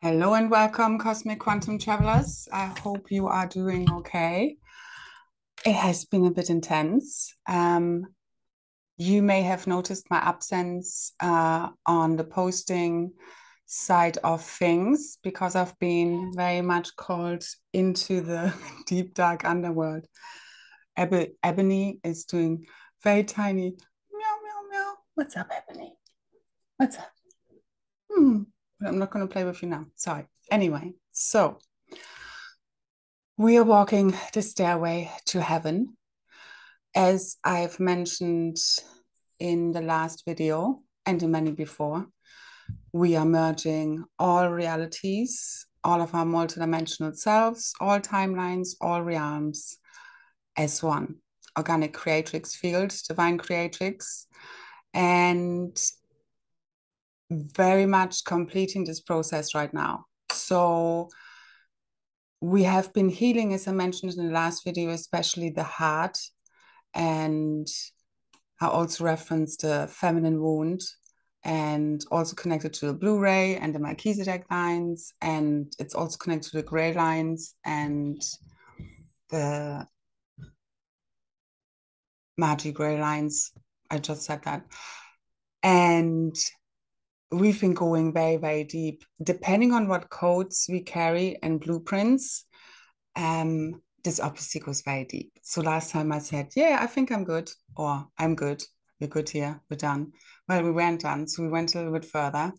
Hello and welcome, Cosmic Quantum Travelers. I hope you are doing okay. It has been a bit intense. You may have noticed my absence on the posting side of things because I've been very much called into the deep, dark underworld. Ebony is doing very tiny meow, meow, meow. What's up, Ebony? What's up? Hmm. I'm not going to play with you now. Sorry. Anyway, so we are walking the stairway to heaven. As I've mentioned in the last video and in many before, we are merging all realities, all of our multidimensional selves, all timelines, all realms as one. Organic creatrix field, divine creatrix, and very much completing this process right now. So we have been healing, as I mentioned in the last video, especially the heart. And I also referenced the feminine wound and also connected to the Blu-ray and the Melchizedek lines. And it's also connected to the gray lines and the Magi gray lines. I just said that. And we've been going very, very deep, depending on what codes we carry and blueprints. This obviously goes very deep. So last time I said, yeah, I think I'm good, or I'm good. We're good here. We're done. Well, we weren't done. So we went a little bit further.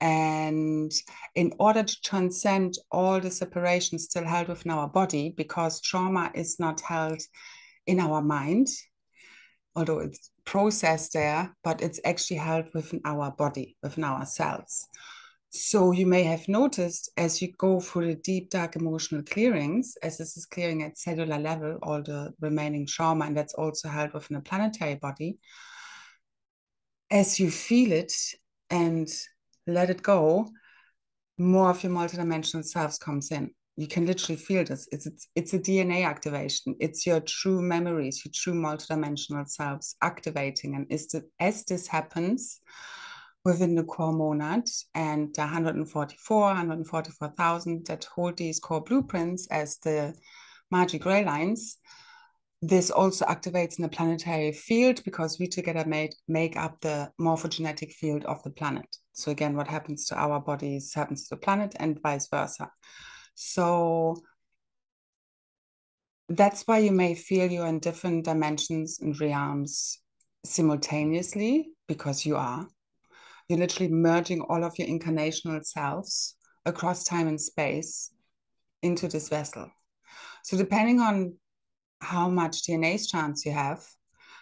And in order to transcend all the separations still held within our body, because trauma is not held in our mind, although it's processed there, but it's actually held within our body, within our cells. So you may have noticed as you go through the deep, dark emotional clearings, as this is clearing at cellular level, all the remaining trauma, and that's also held within a planetary body, as you feel it and let it go, more of your multidimensional selves comes in. You can literally feel this. It's a DNA activation. It's your true memories, your true multidimensional selves activating. And as this happens within the core monad and the 144,000 that hold these core blueprints as the Magi gray lines, this also activates in the planetary field because we together make up the morphogenetic field of the planet. So again, what happens to our bodies happens to the planet and vice versa. So that's why you may feel you're in different dimensions and realms simultaneously, because you are. You're literally merging all of your incarnational selves across time and space into this vessel. So depending on how much DNA strands you have,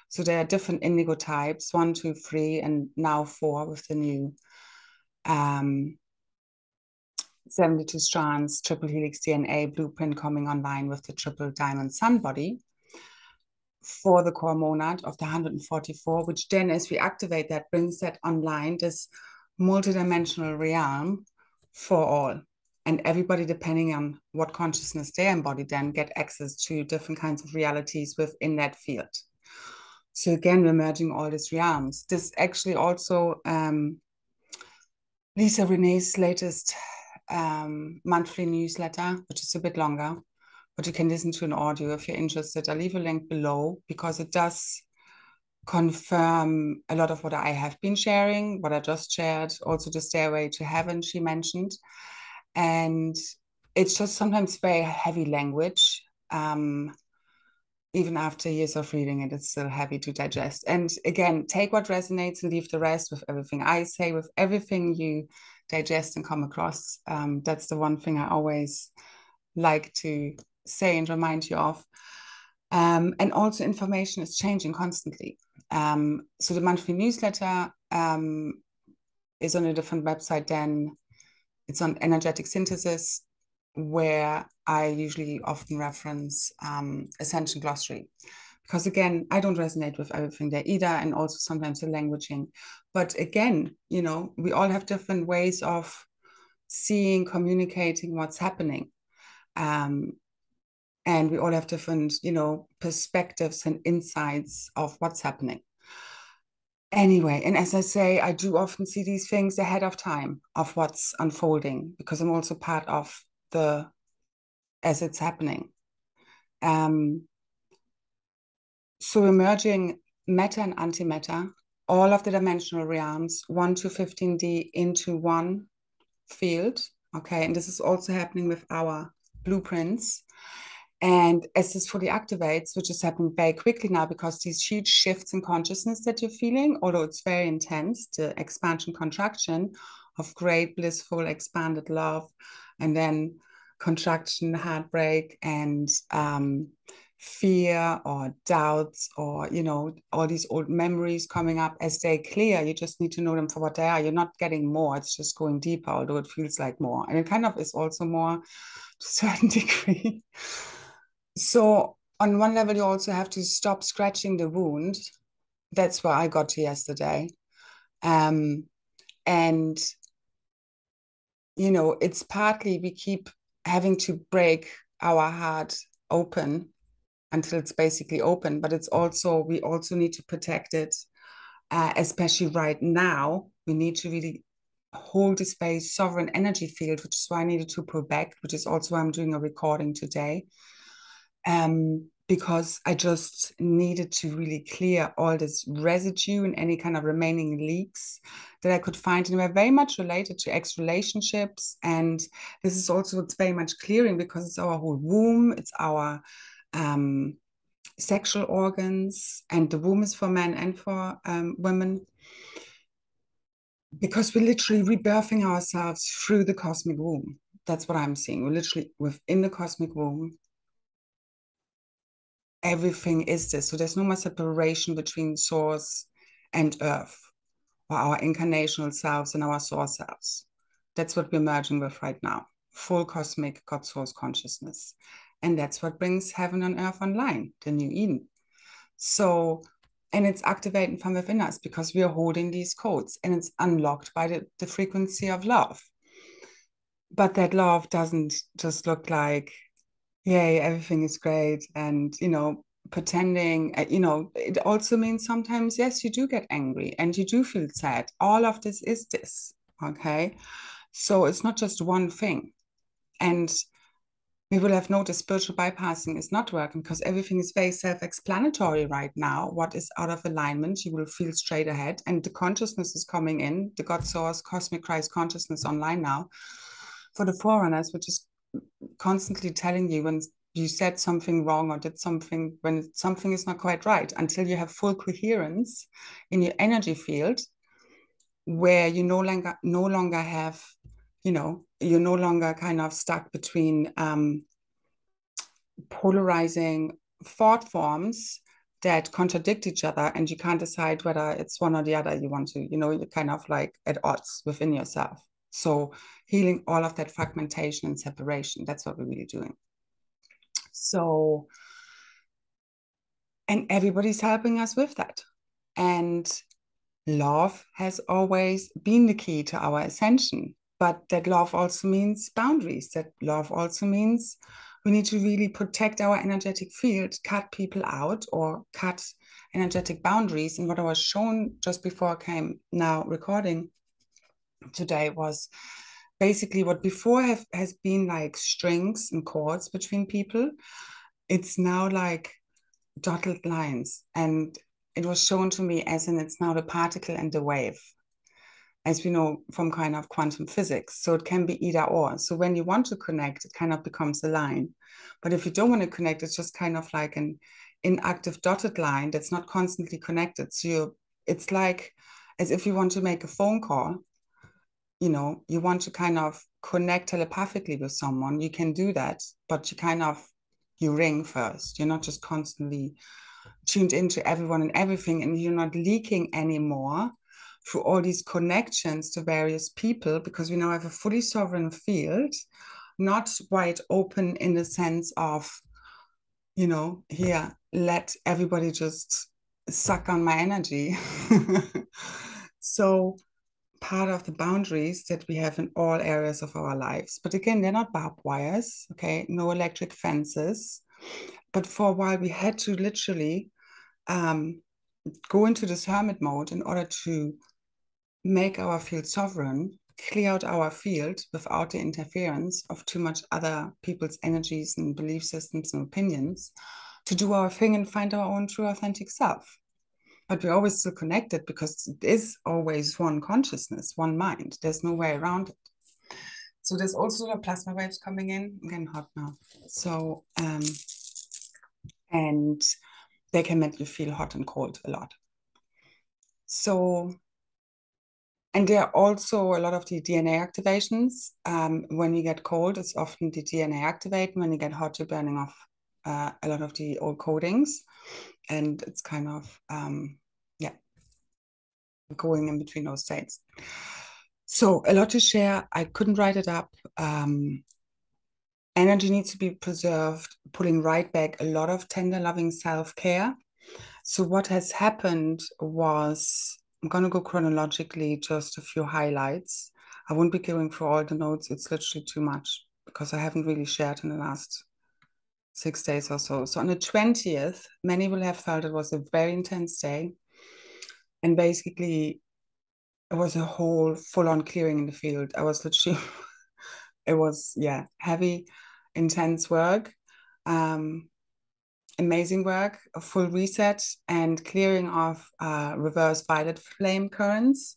so there are different indigo types, 1, 2, 3, and now 4 with the new 72 strands, triple helix DNA blueprint coming online with the triple diamond sun body for the core monad of the 144, which then as we activate that, brings that online, this multidimensional realm for all. And everybody, depending on what consciousness they embody, then get access to different kinds of realities within that field. So again, we're merging all these realms. This actually also Lisa Renee's latest monthly newsletter, which is a bit longer, but you can listen to an audio if you're interested. I'll leave a link below because it does confirm a lot of what I have been sharing, what I just shared, also the Stairway to Heaven she mentioned. And it's just sometimes very heavy language. Even after years of reading it, it's still heavy to digest. And again, take what resonates and leave the rest. With everything I say, with everything you digest and come across. That's the one thing I always like to say and remind you of. And also information is changing constantly. So the monthly newsletter is on a different website than it's on energetic synthesis, where I usually often reference Ascension Glossary. Because again, I don't resonate with everything there either, and also sometimes the languaging. But again, you know, we all have different ways of seeing, communicating what's happening. And we all have different, you know, perspectives and insights of what's happening. Anyway, and as I say, I do often see these things ahead of time of what's unfolding because I'm also part of the as it's happening. Um, so emerging matter and antimatter, all of the dimensional realms, 1 to 15D into one field. Okay, and this is also happening with our blueprints. And as this fully activates, which is happening very quickly now because these huge shifts in consciousness that you're feeling, although it's very intense, the expansion contraction of great blissful expanded love, and then contraction, heartbreak, and fear or doubts, or all these old memories coming up. As they clear, you just need to know them for what they are. You're not getting more, it's just going deeper, although it feels like more, and it kind of is also more to a certain degree. So on one level, you also have to stop scratching the wound. That's where I got to yesterday. And it's partly we keep having to break our heart open until it's basically open, but it's also, we also need to protect it, especially right now. We need to really hold this very sovereign energy field, which is why I needed to pull back, which is also why I'm doing a recording today. Because I just needed to really clear all this residue and any kind of remaining leaks that I could find. And they're very much related to ex relationships. And this is also what's very much clearing because it's our whole womb, it's our sexual organs, and the womb is for men and for women. Because we're literally rebirthing ourselves through the cosmic womb. That's what I'm seeing. We're literally within the cosmic womb. Everything is this. So there's no more separation between source and earth, or our incarnational selves and our source selves. That's what we're merging with right now. Full cosmic God source consciousness. And that's what brings heaven and earth online, the new Eden. So, and it's activating from within us because we are holding these codes, and it's unlocked by the frequency of love. But that love doesn't just look like, yay, everything is great, and pretending. It also means sometimes, yes, you do get angry and you do feel sad. All of this is this. Okay, so it's not just one thing. And we will have noticed spiritual bypassing is not working because everything is very self-explanatory right now. What is out of alignment, you will feel straight ahead, and the consciousness is coming in, the God source cosmic Christ consciousness online now for the forerunners, which is constantly telling you when you said something wrong or did something, when something is not quite right, until you have full coherence in your energy field, where you no longer have, you're no longer kind of stuck between polarizing thought forms that contradict each other, and you can't decide whether it's one or the other. You want to, you're kind of like at odds within yourself. So healing all of that fragmentation and separation, that's what we're really doing. So, and everybody's helping us with that. And love has always been the key to our ascension. But that love also means boundaries. That love also means we need to really protect our energetic field, cut people out, or cut energetic boundaries. And what I was shown just before I came now recording today was basically what before has been like strings and chords between people. It's now like dotted lines, and it was shown to me as in it's now the particle and the wave, as we know from kind of quantum physics. So it can be either or. So when you want to connect, it kind of becomes a line. But if you don't want to connect, it's just kind of like an inactive dotted line that's not constantly connected. So it's like as if you want to make a phone call, you want to kind of connect telepathically with someone, you can do that, but you ring first. You're not just constantly tuned into everyone and everything, and you're not leaking anymore through all these connections to various people, because we now have a fully sovereign field, not wide open in the sense of, here, let everybody just suck on my energy. So part of the boundaries that we have in all areas of our lives. But again, they're not barbed wires, okay? No electric fences. But for a while, we had to literally go into this hermit mode in order to make our field sovereign, clear out our field without the interference of too much other people's energies and belief systems and opinions, to do our thing and find our own true authentic self. But we're always still connected because it is always one consciousness, one mind. There's no way around it. So there's also the plasma waves coming in. I'm getting hot now. So, and they can make you feel hot and cold a lot. So, and there are also a lot of the DNA activations. When you get cold, it's often the DNA activating. When you get hot, you're burning off a lot of the old codings. And it's kind of, yeah, going in between those states. So a lot to share. I couldn't write it up. Energy needs to be preserved, pulling right back a lot of tender, loving self-care. So what has happened was, I'm going to go chronologically, just a few highlights. I won't be going through all the notes. It's literally too much because I haven't really shared in the last 6 days or so. So on the 20th, many will have felt it was a very intense day. And basically, it was a whole full-on clearing in the field. I was literally, it was, yeah, heavy, intense work. Amazing work, a full reset and clearing of reverse violet flame currents.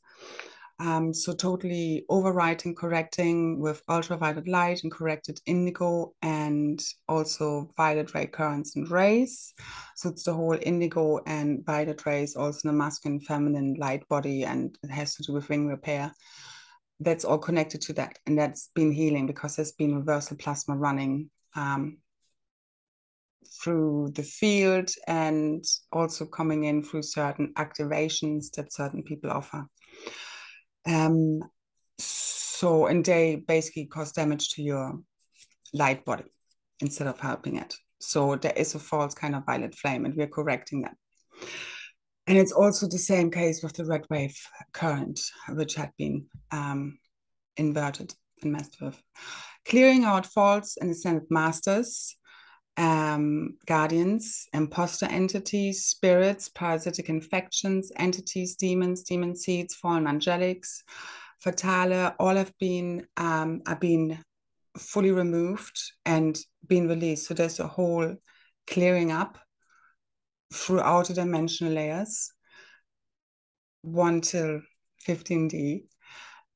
So totally overwriting, correcting with ultraviolet light and corrected indigo and also violet ray currents and rays. So it's the whole indigo and violet rays, also in the masculine, feminine light body, and it has to do with ring repair. That's all connected to that. And that's been healing because there's been reversal plasma running through the field and also coming in through certain activations that certain people offer. So, and they basically cause damage to your light body instead of helping it. So there is a false kind of violet flame, and we're correcting that. And it's also the same case with the red wave current, which had been inverted and messed with. Clearing out false and ascended masters, guardians, imposter entities, spirits, parasitic infections, entities, demons, demon seeds, fallen angelics, fatale, all have been are being fully removed and being released. So there's a whole clearing up throughout the dimensional layers, 1 till 15D,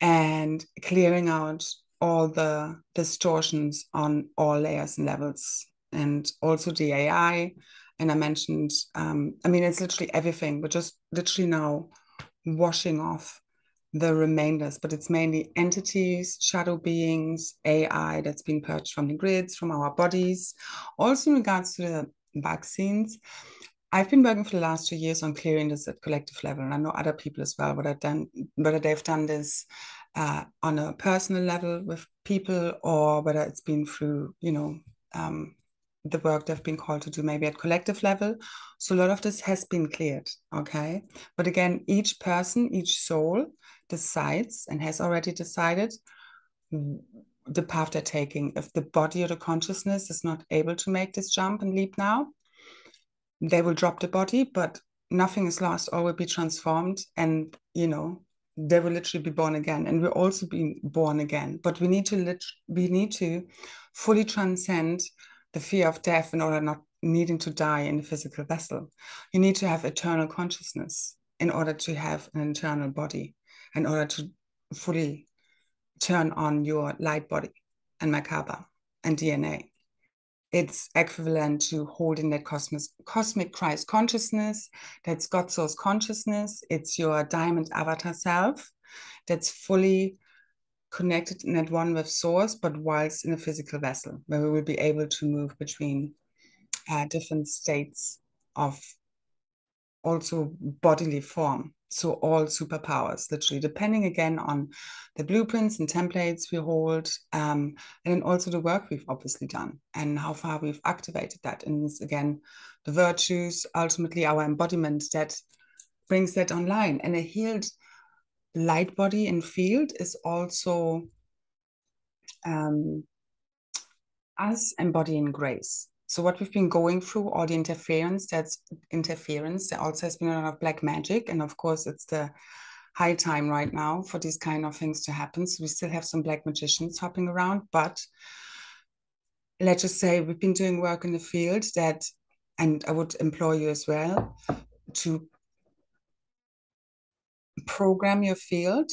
and clearing out all the distortions on all layers and levels, and also the AI. And I mentioned, I mean, it's literally everything. We're just literally now washing off the remainders, but it's mainly entities, shadow beings, AI that's been purged from the grids, from our bodies. Also in regards to the vaccines, I've been working for the last 2 years on clearing this at collective level, and I know other people as well, whether they've done this on a personal level with people, or whether it's been through, the work they've been called to do maybe at collective level. So a lot of this has been cleared, okay? But again, each person, each soul decides and has already decided the path they're taking. If the body or the consciousness is not able to make this jump and leap now, they will drop the body, but nothing is lost, all will be transformed, and they will literally be born again. And we're also being born again, but we need to fully transcend the fear of death in order not needing to die in a physical vessel. You need to have eternal consciousness in order to have an eternal body, in order to fully turn on your light body and Merkaba and DNA. It's equivalent to holding that cosmic Christ consciousness, that's God source consciousness. It's your diamond avatar self that's fully connected and at one with source, but whilst in a physical vessel, where we will be able to move between different states of also bodily form. So all superpowers, literally, depending again on the blueprints and templates we hold, and then also the work we've obviously done and how far we've activated that. And it's again, the virtues, ultimately our embodiment that brings that online. And a healed light body and field is also us embodying grace. So what we've been going through, all the interference, there also has been a lot of black magic. And of course, it's the high time right now for these kind of things to happen. So we still have some black magicians hopping around, but let's just say we've been doing work in the field that, and I would implore you as well to program your field.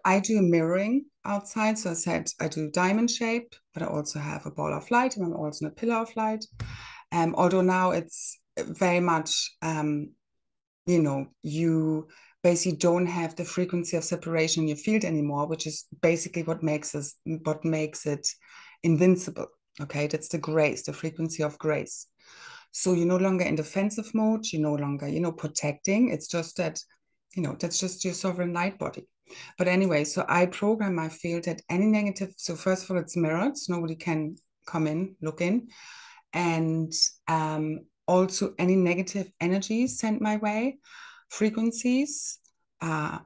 I do mirroring outside. So I said I do diamond shape, but I also have a ball of light and I'm also in a pillar of light. Although now it's very much, you basically don't have the frequency of separation in your field anymore, which is basically what makes it invincible. Okay, that's the grace, the frequency of grace. So you're no longer in defensive mode, you're no longer, protecting. It's just that, that's just your sovereign light body. But anyway, so I program my field at any negative. So first of all, it's mirrored, so nobody can come in, look in. And also any negative energies sent my way, frequencies,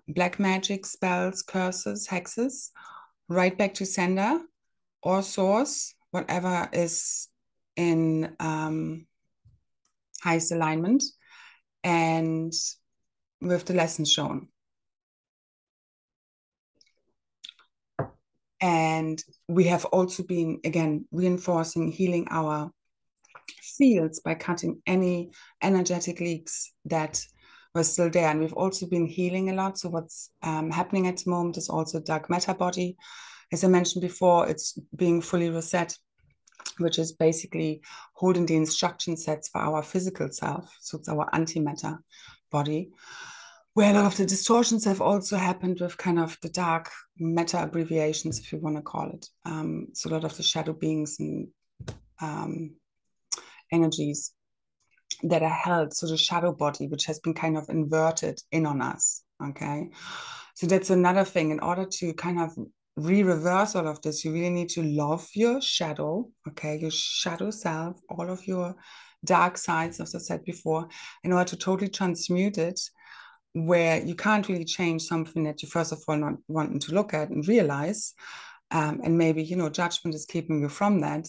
black magic, spells, curses, hexes, right back to sender or source, whatever is in highest alignment and with the lesson shown. And we have also been, again, reinforcing, healing our fields by cutting any energetic leaks that were still there. And we've also been healing a lot. So what's happening at the moment is also dark matter body. As I mentioned before, it's being fully reset, which is basically holding the instruction sets for our physical self. So it's our antimatter body, where a lot of the distortions have also happened with kind of the dark matter abbreviations, if you want to call it. So a lot of the shadow beings and energies that are held. So the shadow body, which has been kind of inverted in on us. Okay. So that's another thing. In order to kind of reverse all of this, you really need to love your shadow, okay, your shadow self, all of your dark sides, as I said before, in order to totally transmute it, where you can't really change something that you first of all not wanting to look at and realize, and maybe judgment is keeping you from that.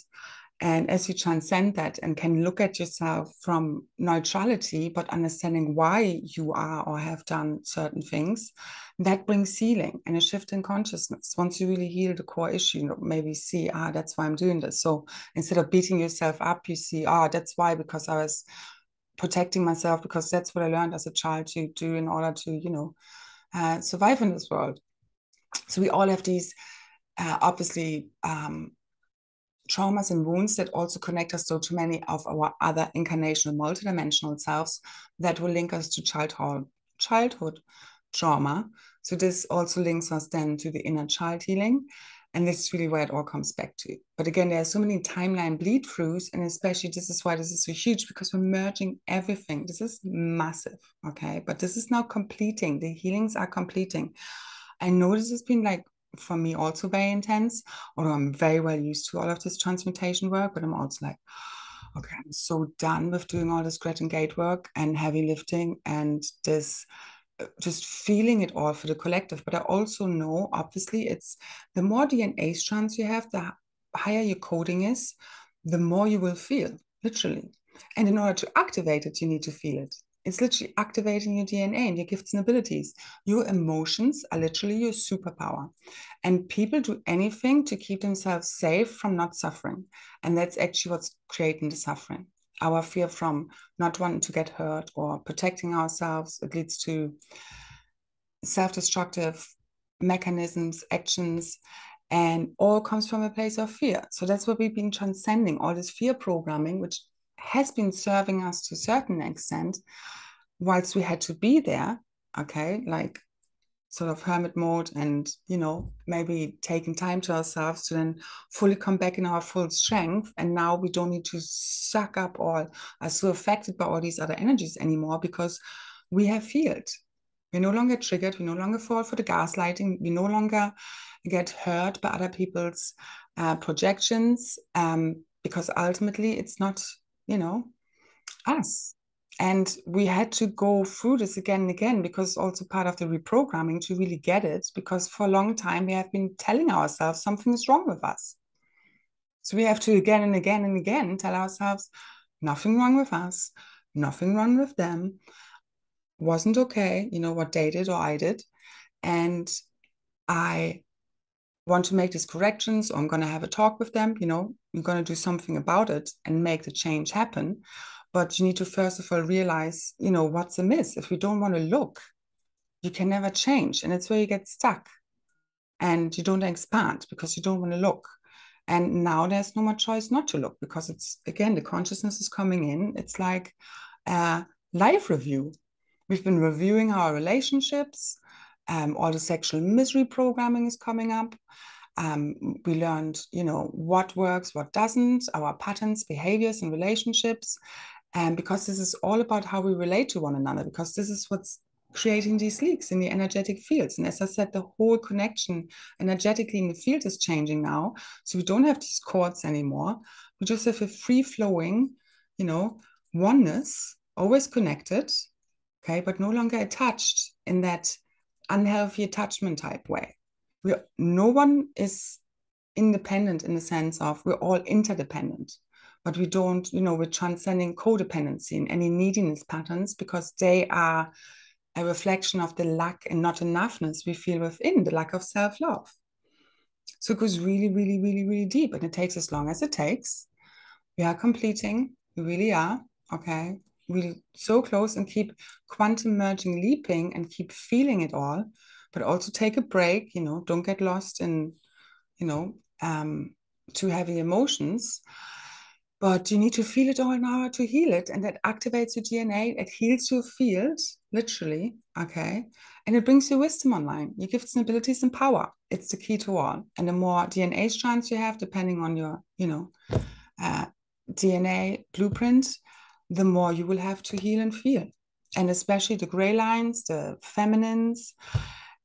And as you transcend that and can look at yourself from neutrality, but understanding why you are or have done certain things, that brings healing and a shift in consciousness. Once you really heal the core issue, maybe see, that's why I'm doing this. So instead of beating yourself up, you see, that's why, because I was protecting myself, because that's what I learned as a child to do in order to, survive in this world. So we all have these, obviously, traumas and wounds that also connect us to many of our other incarnational multidimensional selves that will link us to childhood trauma. So this also links us then to the inner child healing. And this is really where it all comes back to. But again, there are so many timeline bleed throughs, and especially this is why this is so huge, because we're merging everything. This is massive, okay? But this is now completing. The healings are completing. I know this has been for me also very intense, although I'm very well used to all of this transmutation work, but I'm also like, okay, I'm so done with doing all this grit and gate work and heavy lifting and this just feeling it all for the collective. But I also know, obviously, it's the more DNA strands you have, the higher your coding is, the more you will feel, literally. And in order to activate it, you need to feel it. It's literally activating your DNA and your gifts and abilities. Your emotions are literally your superpower. And people do anything to keep themselves safe from not suffering. And that's actually what's creating the suffering. Our fear from not wanting to get hurt or protecting ourselves. It leads to self-destructive mechanisms, actions, and all comes from a place of fear. So that's what we've been transcending, all this fear programming, which has been serving us to a certain extent, whilst we had to be there, okay, like sort of hermit mode and, maybe taking time to ourselves to then fully come back in our full strength. And now we don't need to suck up all, are so affected by all these other energies anymore, because we have healed. We're no longer triggered. We no longer fall for the gaslighting. We no longer get hurt by other people's projections, because ultimately it's not, us. And we had to go through this again and again, because also part of the reprogramming to really get it, because for a long time we have been telling ourselves something is wrong with us. So we have to again and again and again tell ourselves, nothing wrong with us, nothing wrong with them, wasn't okay, what they did or I did. And I want to make these corrections, or I'm going to have a talk with them, you're going to do something about it and make the change happen. But you need to first of all realize, what's amiss. If you don't want to look, you can never change. And it's where you get stuck and you don't expand because you don't want to look. And now there's no more choice not to look, because it's, again, the consciousness is coming in. It's like a life review. We've been reviewing our relationships. All the sexual misery programming is coming up. We learned, what works, what doesn't, our patterns, behaviors, and relationships. And because this is all about how we relate to one another, because this is what's creating these leaks in the energetic fields. And as I said, the whole connection energetically in the field is changing now. So we don't have these cords anymore. We just have a free flowing, oneness, always connected, okay, but no longer attached in that unhealthy attachment type way. No one is independent in the sense of we're all interdependent, but we don't, we're transcending codependency and any neediness patterns, because they are a reflection of the lack and not enoughness we feel within, the lack of self-love. So it goes really, really, really, really deep, and it takes as long as it takes. We are completing, we really are, okay? We're so close, and keep quantum merging, leaping, and keep feeling it all, but also take a break, don't get lost in, too heavy emotions. But you need to feel it all now to heal it. And that activates your DNA. It heals your field, literally. Okay. And it brings your wisdom online, your gifts and abilities and power. It's the key to all. And the more DNA strands you have, depending on your, DNA blueprint, the more you will have to heal and feel. And especially the gray lines, the feminines,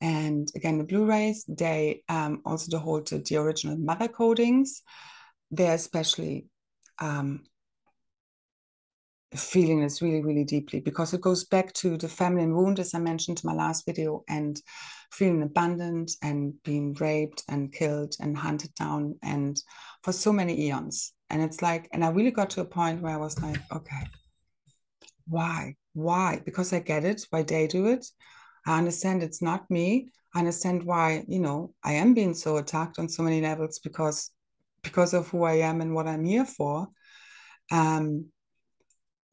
and again, the blue rays, they also hold the original mother codings. They're especially feeling this really, really deeply, because it goes back to the feminine wound, as I mentioned in my last video, and feeling abandoned and being raped and killed and hunted down, and for so many eons. And it's like, and I really got to a point where I was like, okay, why? Because I get it, why they do it. I understand it's not me. I understand why, I am being so attacked on so many levels because of who I am and what I'm here for.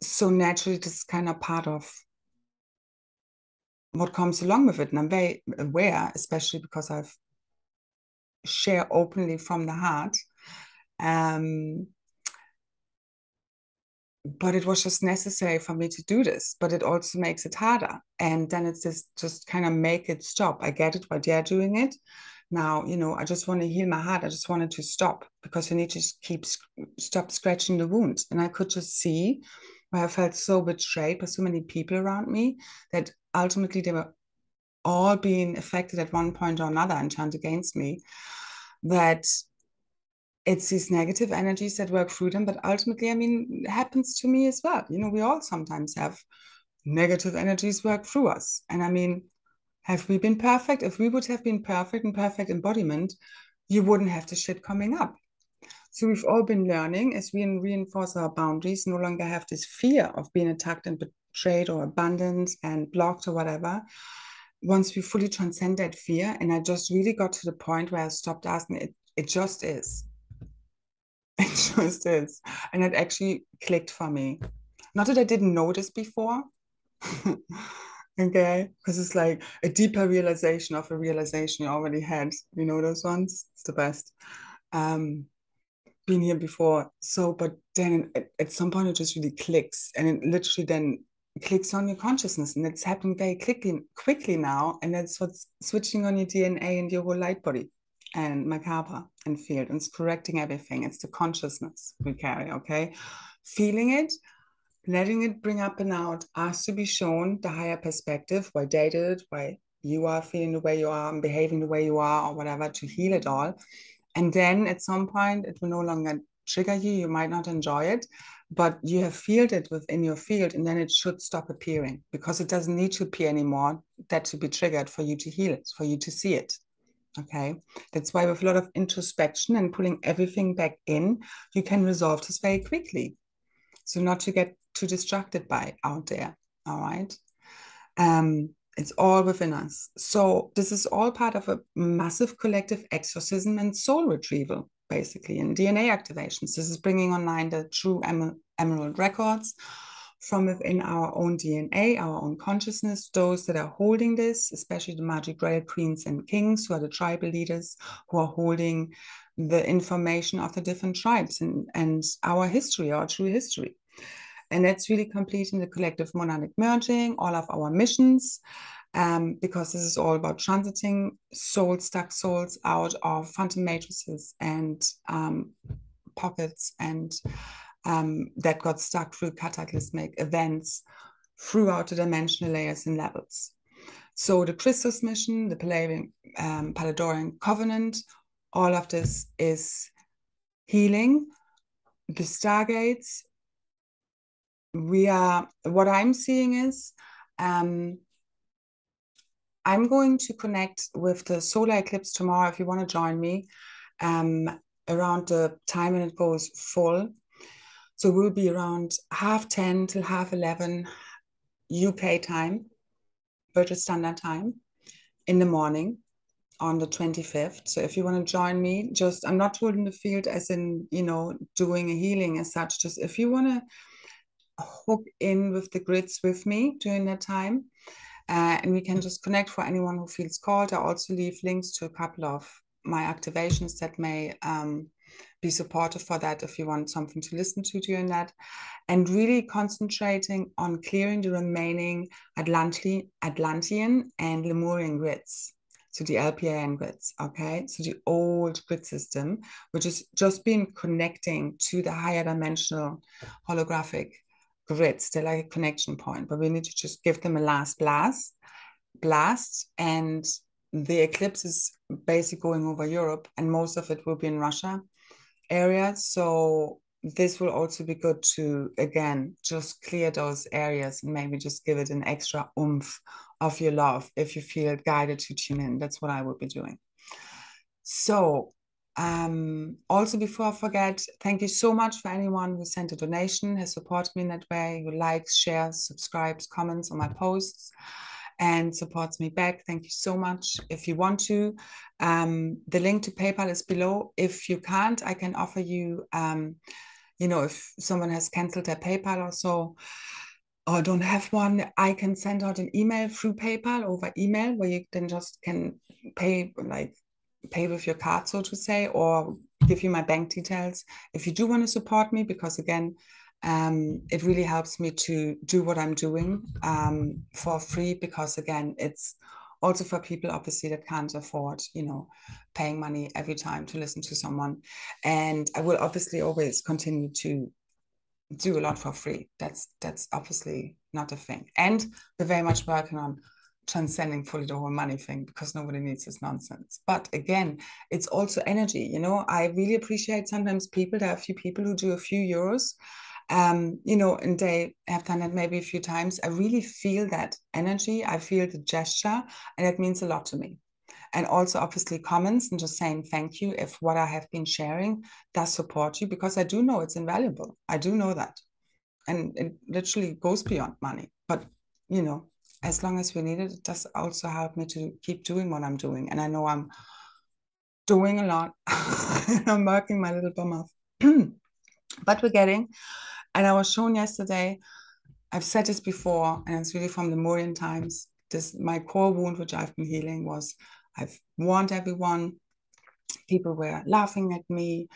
So naturally, this is kind of part of what comes along with it. And I'm very aware, especially because I've shared openly from the heart. But it was just necessary for me to do this. But it also makes it harder. And then it's just kind of make it stop. I get it, why they're doing it. Now, I just want to heal my heart. I just wanted to stop, because I need to stop scratching the wound. And I could just see where I felt so betrayed by so many people around me, that ultimately they were all being affected at one point or another and turned against me, that it's these negative energies that work through them. But ultimately, it happens to me as well. We all sometimes have negative energies work through us. And have we been perfect? If we would have been perfect and perfect embodiment, you wouldn't have the shit coming up. So we've all been learning, as we reinforce our boundaries, no longer have this fear of being attacked and betrayed or abandoned and blocked or whatever. Once we fully transcend that fear, and I just really got to the point where I stopped asking, it just is. It just is. And it actually clicked for me. Not that I didn't know this before. Okay, because it's like a deeper realization of a realization you already had. Those ones? It's the best. Been here before. So, but then at some point it just really clicks, and it literally then clicks on your consciousness, and it's happening very quickly now. And that's what's switching on your DNA and your whole light body and Merkaba and field, and it's correcting everything. It's the consciousness we carry, okay? Feeling it, letting it bring up and out, asked to be shown the higher perspective, why they did it, why you are feeling the way you are and behaving the way you are, or whatever, to heal it all. And then at some point, it will no longer trigger you. You might not enjoy it, but you have felt it within your field, and then it should stop appearing, because it doesn't need to appear anymore, that to be triggered for you to heal it, for you to see it. Okay, that's why with a lot of introspection and pulling everything back in, you can resolve this very quickly. So not to get too distracted by out there. All right. It's all within us. So this is all part of a massive collective exorcism and soul retrieval, basically, and DNA activations. This is bringing online the true emerald records from within our own DNA, our own consciousness, those that are holding this, especially the magic grail queens and kings, who are the tribal leaders, who are holding the information of the different tribes and our history, our true history. And that's really completing the collective monadic merging, all of our missions, because this is all about transiting stuck souls out of phantom matrices and pockets and that got stuck through cataclysmic events throughout the dimensional layers and levels. So the Christos mission, the Paladorian covenant, all of this is healing. The stargates, what I'm seeing is I'm going to connect with the solar eclipse tomorrow if you want to join me around the time when it goes full. So we'll be around 10:30 till 11:30 UK time, British Standard Time, in the morning on the 25th. So if you want to join me, I'm not holding the field as in, doing a healing as such. Just if you want to hook in with the grids with me during that time, and we can just connect for anyone who feels called. I also leave links to a couple of my activations that may be supportive for that if you want something to listen to during that, and really concentrating on clearing the remaining Atlantean and Lemurian grids. So the LPAN grids, okay? So the old grid system, which is just been connecting to the higher dimensional holographic grids. They're like a connection point, but we need to just give them a last blast. And the eclipse is basically going over Europe, and most of it will be in Russia area. So this will also be good to, again, just clear those areas and maybe just give it an extra oomph of your love if you feel guided to tune in. That's what I will be doing. So also, before I forget, thank you so much for anyone who sent a donation, has supported me in that way, who likes, shares, subscribes, comments on my posts, and supports me back. Thank you so much. If you want to, the link to PayPal is below. If you can't, I can offer you, if someone has canceled their PayPal or so, or don't have one, I can send out an email through PayPal over email where you then just can pay with your card, so to say, or give you my bank details if you do want to support me, because again, it really helps me to do what I'm doing for free, because again, it's also for people obviously that can't afford, paying money every time to listen to someone. And I will obviously always continue to do a lot for free. That's obviously not a thing. And we're very much working on transcending fully the whole money thing, because nobody needs this nonsense. But again, it's also energy. I really appreciate sometimes there are a few people who do a few euros, and they have done it maybe a few times. I really feel that energy. I feel the gesture, and it means a lot to me. And also obviously comments and just saying thank you if what I have been sharing does support you, because I do know it's invaluable. I do know that. And it literally goes beyond money. But, as long as we need it, it does also help me to keep doing what I'm doing. And I know I'm doing a lot. I'm working my little bum off. But we're getting, and I was shown yesterday, I've said this before, and it's really from the Lemurian times. My core wound, which I've been healing, was I've warned everyone. People were laughing at me,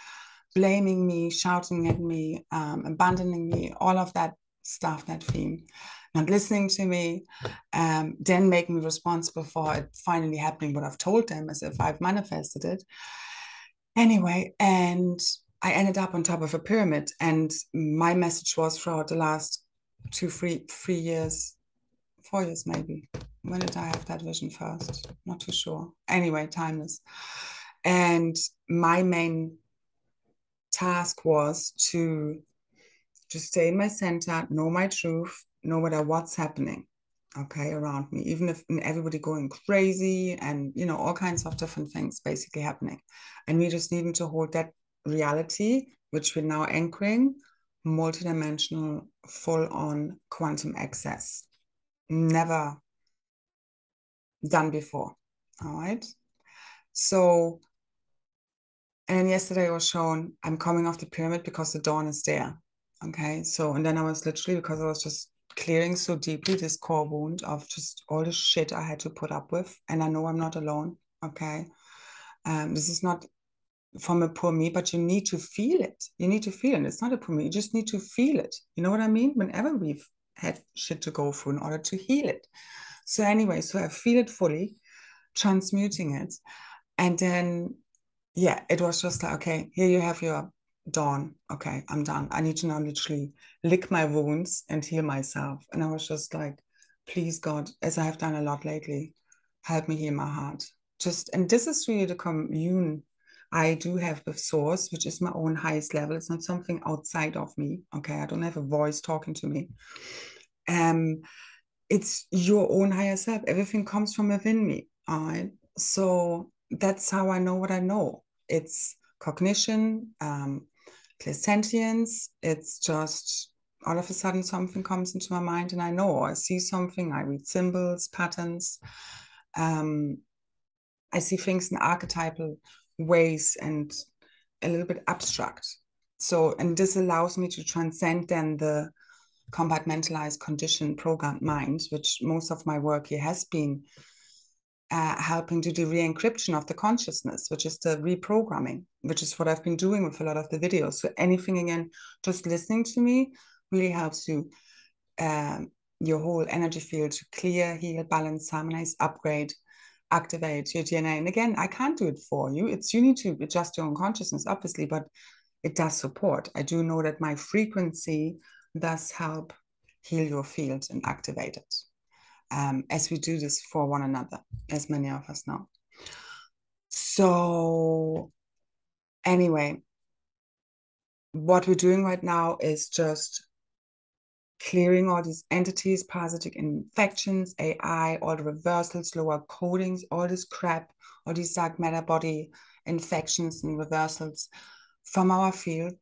blaming me, shouting at me, abandoning me, all of that stuff, that theme, not listening to me, then making me responsible for it finally happening, what I've told them, as if I've manifested it. Anyway, and I ended up on top of a pyramid, and my message was throughout the last 3 years, 4 years maybe. When did I have that vision first? Not too sure. Anyway, timeless. And my main task was to stay in my center, know my truth, no matter what's happening. okay, around me, even if everybody going crazy and, you know, all kinds of different things basically happening. And we just needing to hold that reality, which we're now anchoring, multidimensional, full-on quantum access. Never done before. All right. So, and then yesterday I was shown I'm coming off the pyramid because the dawn is there. Okay. So, and then I was literally, because I was just clearing so deeply this core wound of just all the shit I had to put up with. And I know I'm not alone. Okay. This is not from a poor me, but you need to feel it. You need to feel it. It's not a poor me. You just need to feel it. You know what I mean? Whenever we've had shit to go through in order to heal it. So anyway, so I feel it fully, transmuting it. And then, yeah, it was just like, okay, here you have your dawn. Okay, I'm done. I need to now literally lick my wounds and heal myself. And I was just like, please, God, as I have done a lot lately, help me heal my heart. Just, and this is really the commune I do have with Source, which is my own highest level. It's not something outside of me. Okay, I don't have a voice talking to me. It's your own higher self. Everything comes from within me. All right. So that's how I know what I know. It's cognition, clairsentience. It's just all of a sudden something comes into my mind and I know, I see something, I read symbols, patterns. I see things in archetypal ways and a little bit abstract. So, and this allows me to transcend then the compartmentalized, conditioned, programmed mind, which most of my work here has been helping to do re-encryption of the consciousness, which is the reprogramming, which is what I've been doing with a lot of the videos. So anything, again, just listening to me really helps you, your whole energy field to clear, heal, balance, harmonize, upgrade, activate your DNA. And again, I can't do it for you. It's you need to adjust your own consciousness, obviously, but it does support. I do know that my frequency does help heal your field and activate it. As we do this for one another, as many of us know. So anyway, what we're doing right now is just clearing all these entities, parasitic infections, AI, all the reversals, lower codings, all this crap, all these dark matter body infections and reversals from our field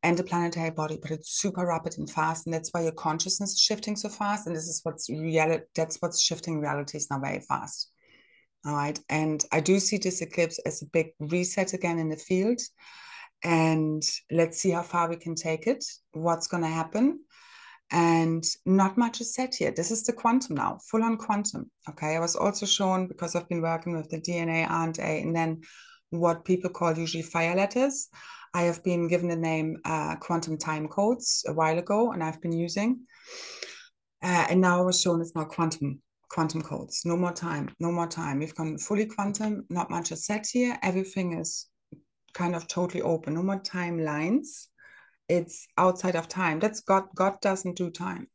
and the planetary body, but it's super rapid and fast. And that's why your consciousness is shifting so fast. And this is what's reality, that's what's shifting realities now very fast. All right. And I do see this eclipse as a big reset again in the field. And let's see how far we can take it, what's going to happen. And not much is said here. This is the quantum now, full on quantum. Okay. I was also shown, because I've been working with the DNA, RNA, and then what people call usually fire letters. I have been given the name quantum time codes a while ago, and I've been using. And now I was shown it's now quantum codes. No more time, no more time. We've gone fully quantum, not much is set here. Everything is kind of totally open. No more timelines. It's outside of time. That's God. God doesn't do time.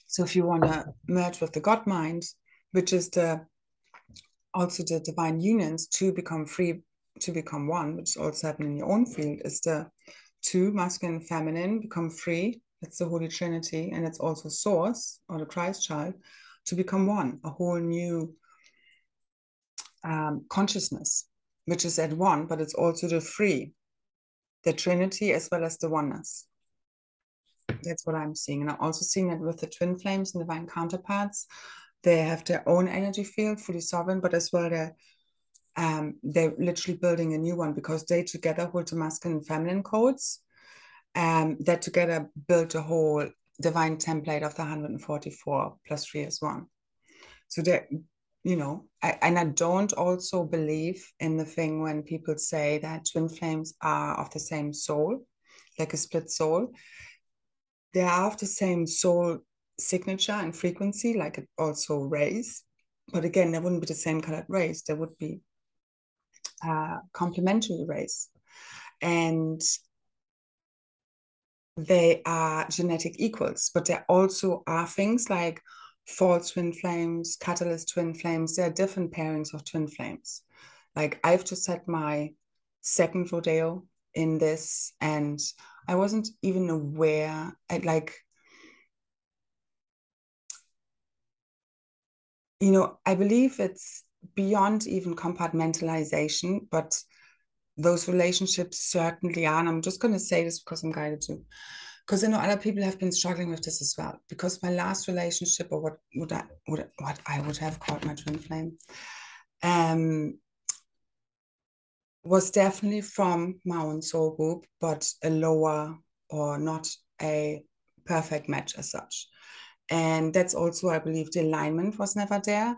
So if you want to merge with the God mind, which is also the divine unions to become free, to become one, which is also happening in your own field, is the two, masculine and feminine, become free. It's the Holy Trinity, and it's also Source, or the Christ child, to become one, a whole new consciousness, which is at one, but it's also the free, the Trinity as well as the oneness. That's what I'm seeing. And I'm also seeing that with the twin flames and divine counterparts. They have their own energy field, fully sovereign, but as well they're literally building a new one, because they together hold the masculine and feminine codes. That together built a whole divine template of the 144 plus 3 is 1. So that, you know, I don't also believe in the thing when people say that twin flames are of the same soul, like a split soul. They are of the same soul signature and frequency, like it also rays. But again, there wouldn't be the same colored rays. There would be complementary rays. And they are genetic equals, but there also are things like false twin flames, catalyst twin flames. There are different pairings of twin flames. Like I've just had my second rodeo in this, and I wasn't even aware. you know, I believe it's beyond even compartmentalization, but those relationships certainly are. And I'm just going to say this because I'm guided to, because I know other people have been struggling with this as well. Because my last relationship, or what I would have called my twin flame, was definitely from my own soul group, but a lower or not a perfect match as such. And that's also, I believe, the alignment was never there,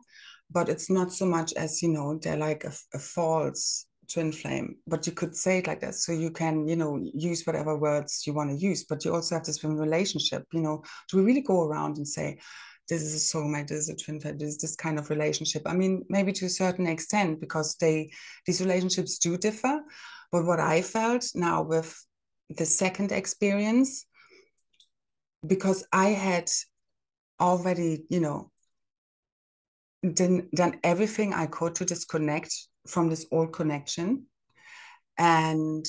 but it's not so much as, you know, they're like a false twin flame, but you could say it like that. So you can, you know, use whatever words you want to use, but you also have this relationship, you know, do we really go around and say, this is a soulmate, this is a twin flame, this is this kind of relationship? I mean, maybe to a certain extent, because these relationships do differ. But what I felt now with the second experience, because I had already, you know, done everything I could to disconnect from this old connection. And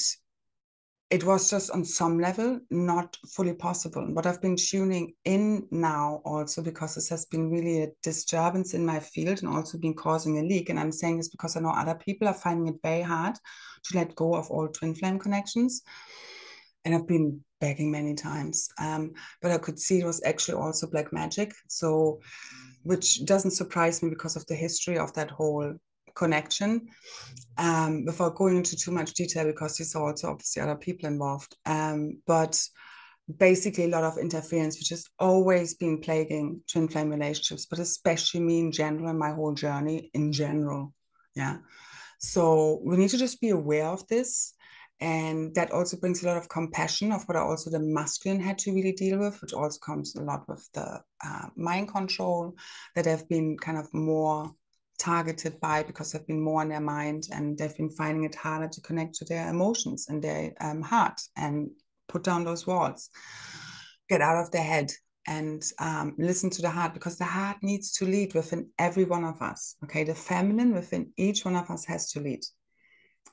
it was just on some level not fully possible. But I've been tuning in now also because this has been really a disturbance in my field and also been causing a leak. And I'm saying this because I know other people are finding it very hard to let go of all twin flame connections. And I've been begging many times. But I could see it was actually also black magic. So, which doesn't surprise me because of the history of that whole connection. Without going into too much detail, because there's also obviously other people involved. But basically a lot of interference, which has always been plaguing twin flame relationships, but especially me in general, and my whole journey in general. Yeah. So we need to just be aware of this. And that also brings a lot of compassion of what also the masculine had to really deal with, which also comes a lot with the mind control that have been kind of more targeted by, because they've been more in their mind and they've been finding it harder to connect to their emotions and their heart and put down those walls, get out of their head and listen to the heart, because the heart needs to lead within every one of us. Okay, the feminine within each one of us has to lead.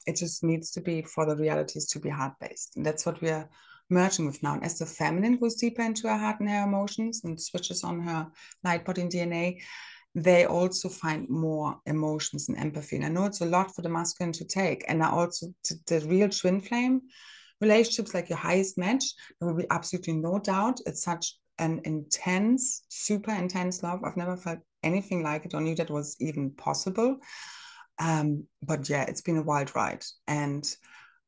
It just needs to be, for the realities to be heart-based. And that's what we are merging with now. And as the feminine goes deeper into her heart and her emotions and switches on her light body and DNA, they also find more emotions and empathy. And I know it's a lot for the masculine to take. And I also, the real twin flame relationships, like your highest match, there will be absolutely no doubt. It's such an intense, super intense love. I've never felt anything like it, or knew that was even possible. But yeah, it's been a wild ride. And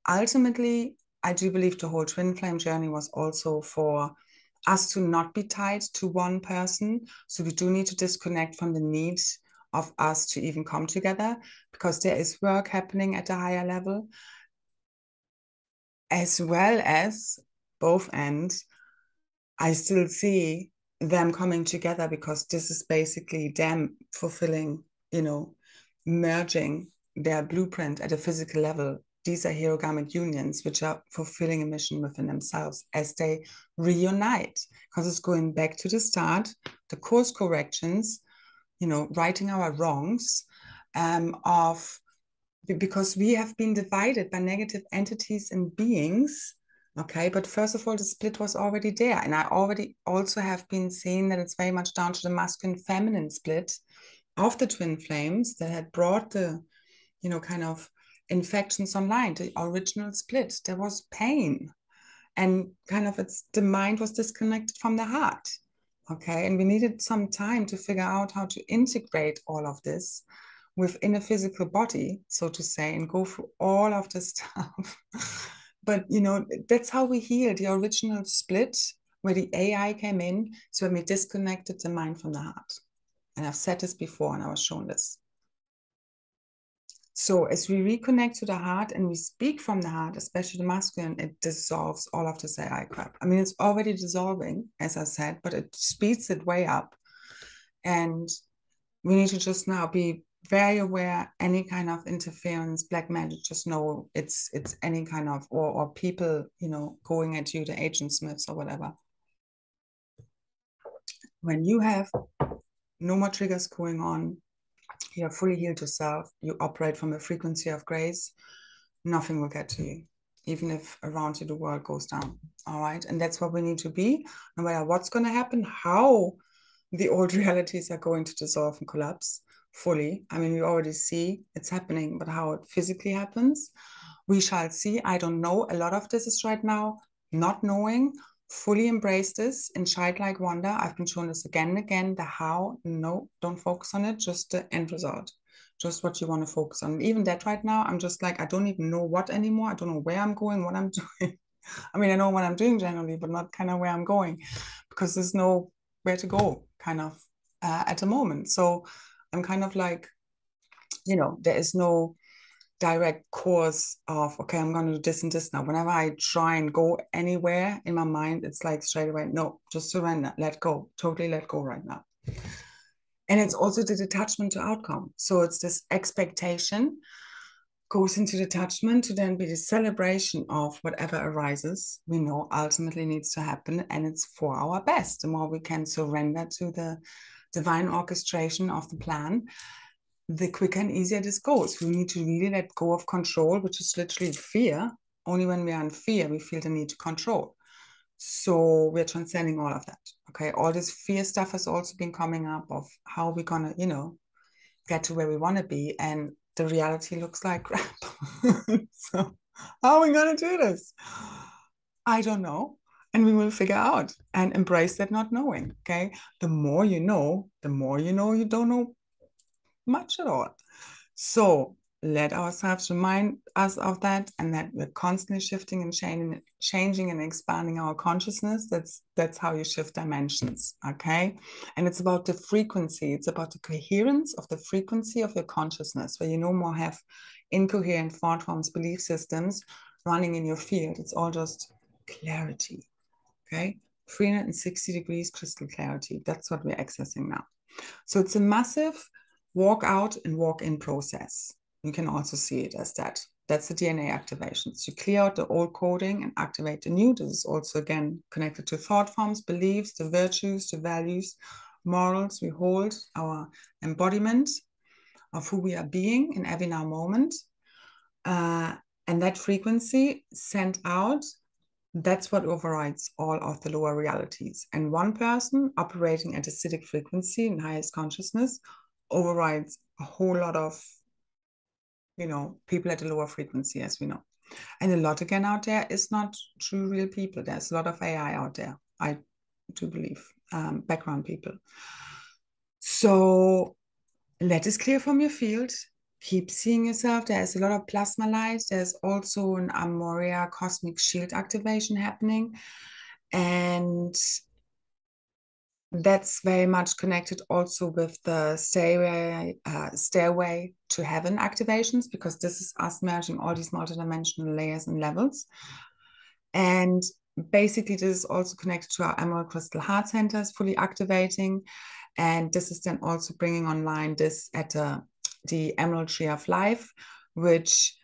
ultimately, I do believe the whole twin flame journey was also for us to not be tied to one person. So we do need to disconnect from the need of us to even come together, because there is work happening at a higher level, as well as both ends. I still see them coming together, because this is basically them fulfilling, you know, merging their blueprint at a physical level. These are herogamic unions, which are fulfilling a mission within themselves as they reunite, because it's going back to the start, the course corrections, you know, righting our wrongs, because we have been divided by negative entities and beings. Okay, but first of all, the split was already there. And I already also have been seeing that it's very much down to the masculine feminine split of the twin flames that had brought the, you know, kind of infections online, the original split. There was pain, and kind of the mind was disconnected from the heart. Okay, and we needed some time to figure out how to integrate all of this within a physical body, so to say, and go through all of this stuff. But, you know, that's how we heal the original split, where the AI came in. So when we disconnected the mind from the heart. And I've said this before, and I was shown this. So as we reconnect to the heart and we speak from the heart, especially the masculine, it dissolves all of this AI crap. I mean, it's already dissolving, as I said, but it speeds it way up. And we need to just now be very aware, any kind of interference, black magic, just know it's any kind of, or people, you know, going at you, the agent smiths or whatever. When you have no more triggers going on, you have fully healed yourself, you operate from a frequency of grace, nothing will get to you, even if around you the world goes down. All right. And that's what we need to be, no matter what's going to happen, how the old realities are going to dissolve and collapse fully. I mean, we already see it's happening, but how it physically happens, we shall see. I don't know. A lot of this is right now not knowing. Fully embrace this in childlike wonder. I've been shown this again and again. The how, no, don't focus on it, just the end result, just what you want to focus on. Even that right now, I'm just like, I don't even know what anymore. I don't know where I'm going, what I'm doing. I mean, I know what I'm doing generally, but not kind of where I'm going, because there's no where to go kind of at the moment. So I'm kind of like, there is no direct course of, okay, I'm going to do this and this now. Whenever I try and go anywhere in my mind, it's like straight away, no, just surrender, let go, totally let go right now. And it's also the detachment to outcome. So it's this expectation goes into detachment to then be the celebration of whatever arises, we know ultimately needs to happen. And it's for our best. The more we can surrender to the divine orchestration of the plan, the quicker and easier this goes. We need to really let go of control, which is literally fear. Only when we are in fear, we feel the need to control. So we're transcending all of that. Okay. All this fear stuff has also been coming up of how we're going to, get to where we want to be. And the reality looks like crap. So how are we going to do this? I don't know. And we will figure out and embrace that not knowing. Okay. The more you know you don't know much at all. So let ourselves remind us of that, and that we're constantly shifting and changing and expanding our consciousness. That's how you shift dimensions, okay? And it's about the frequency. It's about the coherence of the frequency of your consciousness, where you no more have incoherent thought forms, belief systems running in your field. It's all just clarity, okay? 360 degrees crystal clarity. That's what we're accessing now. So it's a massive walk out and walk in process. You can also see it as that. That's the DNA activations. You clear out the old coding and activate the new. This is also, again, connected to thought forms, beliefs, the virtues, the values, morals. We hold our embodiment of who we are being in every now moment. And that frequency sent out, that's what overrides all of the lower realities. And one person operating at acidic frequency in highest consciousness overrides a whole lot of, people at a lower frequency, as we know. And a lot, again, out there is not true real people. There's a lot of AI out there, I do believe, background people. So let this clear from your field. Keep seeing yourself. There's a lot of plasma light. There's also an Amoria cosmic shield activation happening. And that's very much connected also with the stairway to heaven activations, because this is us merging all these multidimensional layers and levels. And basically, this is also connected to our emerald crystal heart centers fully activating. And this is then also bringing online this at the Emerald Tree of Life, which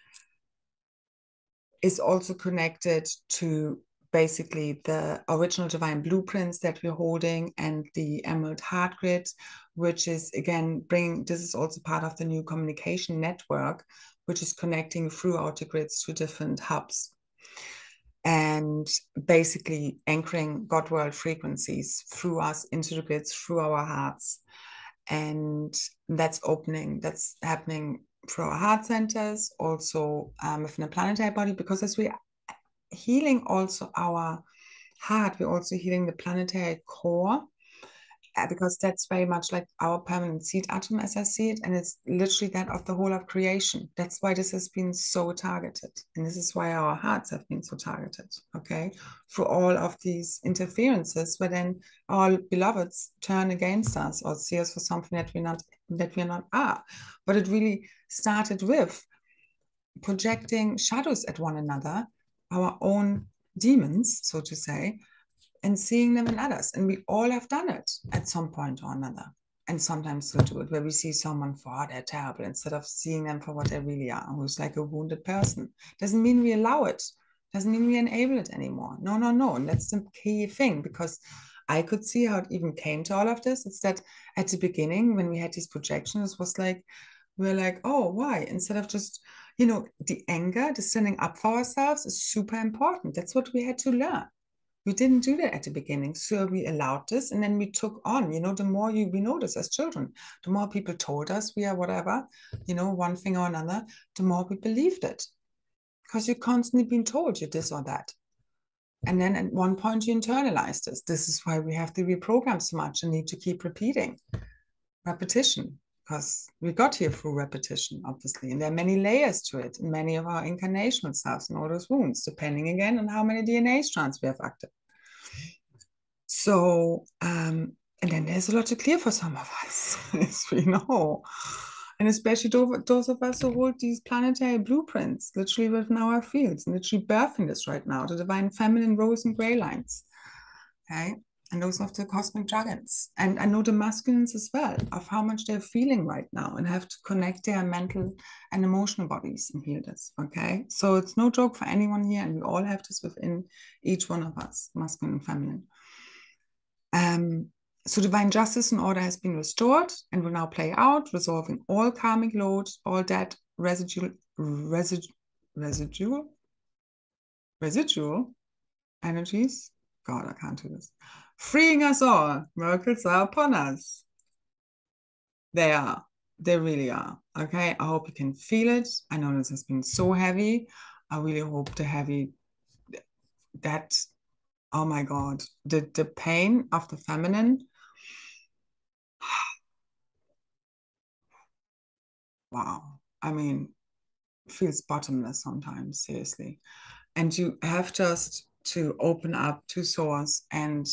is also connected to basically the original divine blueprints that we're holding, and the Emerald Heart Grid, which is, again, this is also part of the new communication network, which is connecting throughout the grids to different hubs, and basically anchoring God world frequencies through us into the grids, through our hearts. And that's happening through our heart centers, also within the planetary body, because as we're healing also our heart, we're also healing the planetary core, because that's very much like our permanent seed atom, as I see it, and it's literally that of the whole of creation. That's why this has been so targeted, and this is why our hearts have been so targeted, okay, for all of these interferences, where then our beloveds turn against us or see us for something that we're not are. But it really started with projecting shadows at one another, our own demons, so to say, and seeing them in others. And we all have done it at some point or another. And sometimes still do it, where we see someone for, oh, they're terrible, instead of seeing them for what they really are, who's like a wounded person. Doesn't mean we allow it. Doesn't mean we enable it anymore. No. And that's the key thing, because I could see how it even came to all of this. It's that at the beginning, when we had these projections, it was like, we're like, oh, why? Instead of just, the anger, the standing up for ourselves is super important. That's what we had to learn. We didn't do that at the beginning. So we allowed this, and then we took on, the more we noticed as children, the more people told us we are whatever, one thing or another, the more we believed it. Because you're constantly being told you're this or that. And then at one point you internalize this. This is why we have to reprogram so much and need to keep repeating. Repetition, because we got here through repetition, obviously. And there are many layers to it, and many of our incarnational selves and all those wounds, depending again on how many DNA strands we have active. So, and then there's a lot to clear for some of us, as we know. And especially those of us who hold these planetary blueprints, literally within our fields, and literally birthing this right now, the divine feminine rose and gray lines. Okay. And those of the cosmic dragons. And I know the masculines as well, of how much they're feeling right now and have to connect their mental and emotional bodies and heal this. Okay. So it's no joke for anyone here. And we all have this within each one of us, masculine and feminine. So divine justice and order has been restored and will now play out, resolving all karmic load, all that residual energies. God, I can't do this. Freeing us all. Miracles are upon us. They are. They really are. Okay. I hope you can feel it. I know this has been so heavy. I really hope that, oh my God, the pain of the feminine. Wow. I mean, feels bottomless sometimes, seriously. And you have just to open up to source and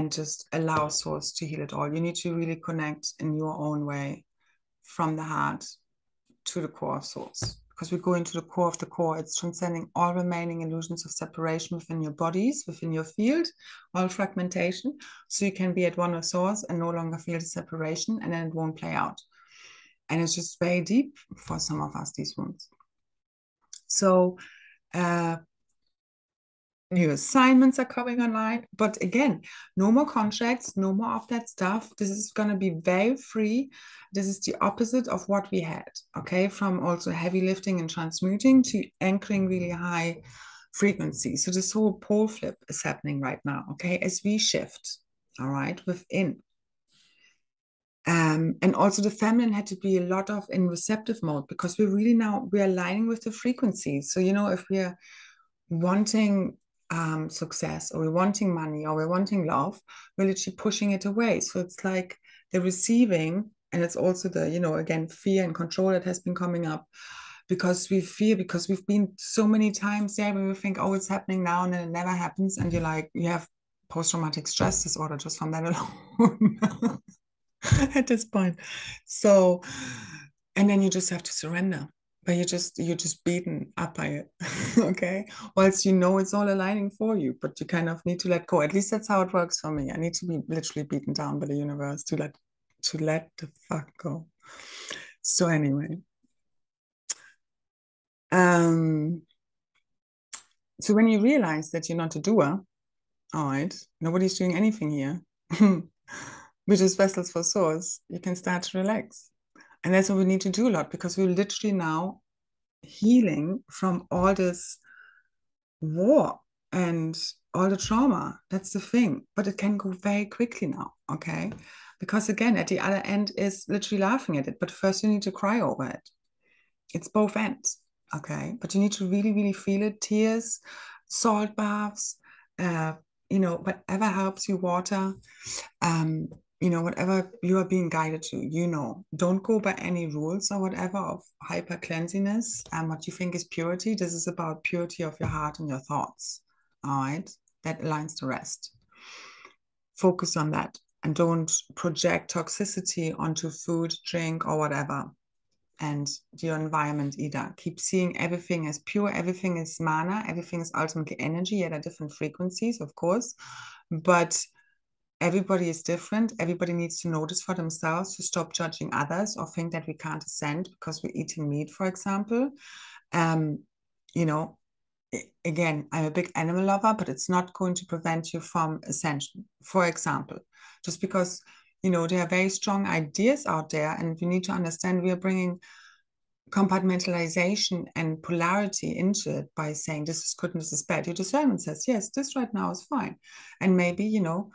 just allow source to heal it all. You need to really connect in your own way from the heart to the core of source, because we go into the core of the core. It's transcending all remaining illusions of separation within your bodies, within your field, all fragmentation, so you can be at one with source and no longer feel the separation, and then it won't play out. And it's just very deep for some of us, these wounds. So new assignments are coming online, but again, no more contracts, no more of that stuff. This is going to be very free. This is the opposite of what we had, okay, from also heavy lifting and transmuting to anchoring really high frequency. So this whole pole flip is happening right now, okay, as we shift, all right, within. And also the feminine had to be a lot of in receptive mode, because we're aligning with the frequencies. So, if we're wanting success, or we're wanting money, or we're wanting love, we're literally pushing it away. So it's like the receiving, and it's also the, again, fear and control that has been coming up, because because we've been so many times there where we think, oh, it's happening now, and then it never happens. And you have post-traumatic stress disorder just from that alone. At this point. So, and then you just have to surrender, but you're just beaten up by it. Okay, whilst it's all aligning for you, but you kind of need to let go. At least that's how it works for me. I need to be literally beaten down by the universe to let the fuck go. So anyway, so when you realize that you're not a doer, all right, nobody's doing anything here. We're just vessels for source. You can start to relax. And that's what we need to do a lot, because we're literally now healing from all this war and all the trauma. That's the thing. But it can go very quickly now, okay? Because again, at the other end is literally laughing at it. But first you need to cry over it. It's both ends, okay? But you need to really, really feel it. Tears, salt baths, whatever helps you, water, whatever you are being guided to, don't go by any rules or whatever of hyper cleansiness and what you think is purity. This is about purity of your heart and your thoughts. All right. That aligns the rest. Focus on that, and don't project toxicity onto food, drink, or whatever. And your environment either. Keep seeing everything as pure. Everything is mana. Everything is ultimately energy at different frequencies, of course. But everybody is different. Everybody needs to notice for themselves, to stop judging others or think that we can't ascend because we're eating meat, for example. Again, I'm a big animal lover, but it's not going to prevent you from ascension, for example. Just because, there are very strong ideas out there, and we need to understand we are bringing compartmentalization and polarity into it by saying this is good and this is bad. Your discernment says, yes, this right now is fine. And maybe, you know,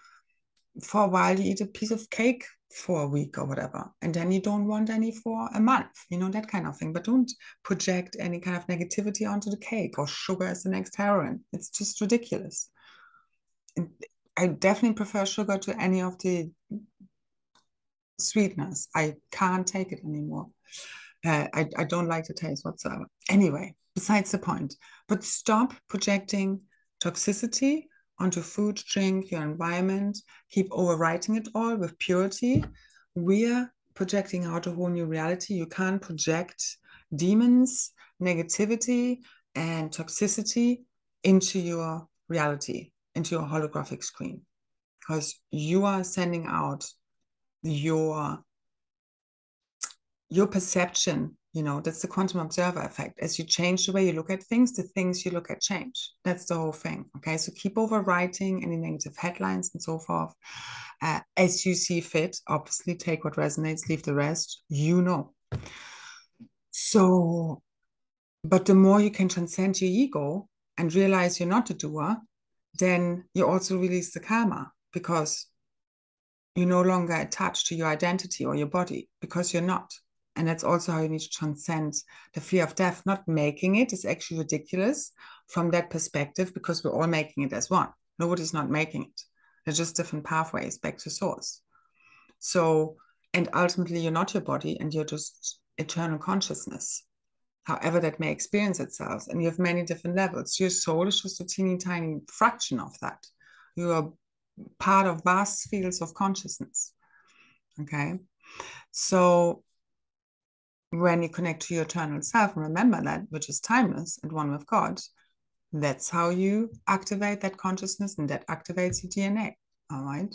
for a while you eat a piece of cake for a week or whatever, and then you don't want any for a month, you know, that kind of thing. But don't project any kind of negativity onto the cake, or sugar is the next heroin. It's just ridiculous. And I definitely prefer sugar to any of the sweetness. I can't take it anymore. I don't like the taste whatsoever. Anyway, besides the point, but stop projecting toxicity onto food, drink, your environment. Keep overwriting it all with purity. We're projecting out a whole new reality. You can't project demons, negativity, and toxicity into your reality, into your holographic screen, because you are sending out your perception. You know, that's the quantum observer effect. As you change the way you look at things, the things you look at change. That's the whole thing. Okay, so keep overwriting any negative headlines and so forth as you see fit. Obviously, take what resonates, leave the rest, you know. So, but the more you can transcend your ego and realize you're not a doer, then you also release the karma, because you're no longer attached to your identity or your body, because you're not. And that's also how you need to transcend the fear of death. Not making it is actually ridiculous from that perspective, because we're all making it as one. Nobody's not making it. They're just different pathways back to source. So, and ultimately, you're not your body, and you're just eternal consciousness, however that may experience itself. And you have many different levels. Your soul is just a teeny tiny fraction of that. You are part of vast fields of consciousness. Okay. So when you connect to your eternal self and remember that, which is timeless and one with God, that's how you activate that consciousness, and that activates your DNA. All right.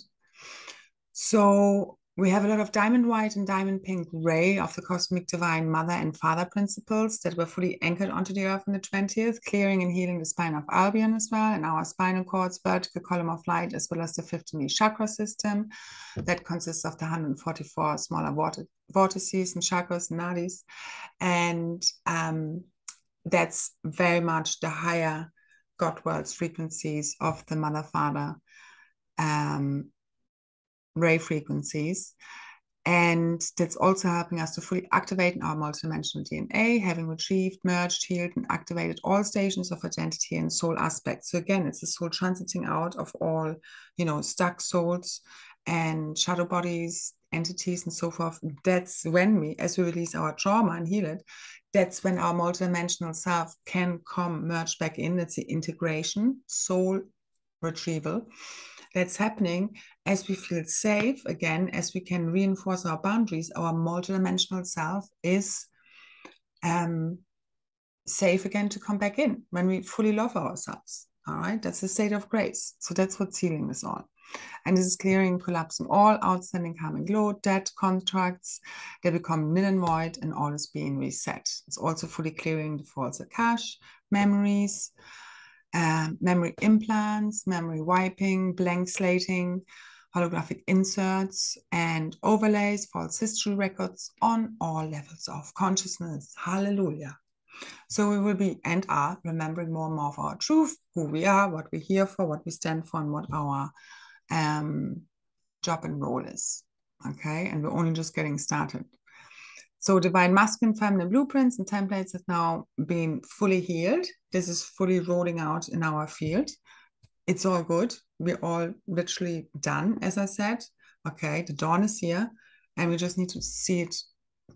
So we have a lot of diamond white and diamond pink ray of the cosmic divine mother and father principles that were fully anchored onto the earth in the 20th, clearing and healing the spine of Albion as well, and our spinal cords, vertical column of light, as well as the 15 chakra system that consists of the 144 smaller vortices and chakras and nadis. And that's very much the higher God worlds frequencies of the mother father ray frequencies. And that's also helping us to fully activate our multidimensional DNA, having retrieved, merged, healed, and activated all stations of identity and soul aspects. So again, it's the soul transiting out of all, you know, stuck souls and shadow bodies, entities, and so forth. That's when we, as we release our trauma and heal it, that's when our multidimensional self can come, merge back in. That's the integration, soul retrieval. That's happening as we feel safe again, as we can reinforce our boundaries. Our multidimensional self is safe again to come back in when we fully love ourselves. All right, that's a state of grace. So that's what sealing is all. And this is clearing, collapsing all outstanding karmic load, debt, contracts. They become nil and void, and all is being reset. It's also fully clearing the false Akash, memories, memory implants, memory wiping, blank slating, holographic inserts, and overlays, false history records on all levels of consciousness. Hallelujah. So we will be and are remembering more and more of our truth, who we are, what we're here for, what we stand for, and what our job and role is. Okay, and we're only just getting started. So divine masculine, feminine blueprints and templates have now been fully healed. This is fully rolling out in our field. It's all good. We're all literally done, as I said. Okay, the dawn is here, and we just need to see it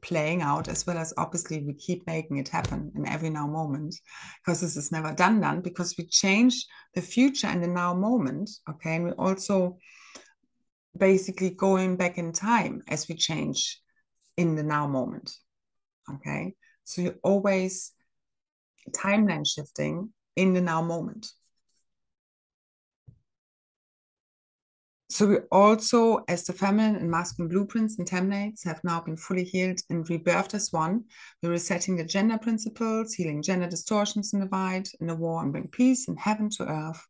playing out, as well as obviously we keep making it happen in every now moment, because this is never done, because we change the future and the now moment. Okay, and we also basically going back in time as we change in the now moment. Okay, so you're always timeline shifting in the now moment. So we also, as the feminine and masculine blueprints and templates have now been fully healed and rebirthed as one, we're resetting the gender principles, healing gender distortions in the divide, in the war, and bring peace and heaven to earth.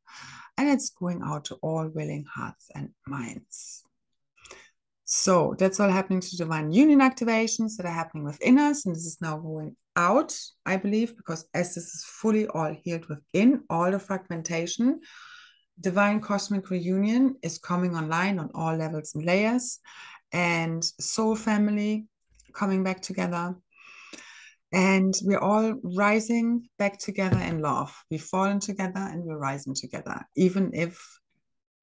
And it's going out to all willing hearts and minds. So that's all happening to divine union activations that are happening within us. And this is now going out, I believe, because as this is fully all healed within, all the fragmentation, divine cosmic reunion is coming online on all levels and layers, and soul family coming back together. And we're all rising back together in love. We've fallen together and we're rising together. Even if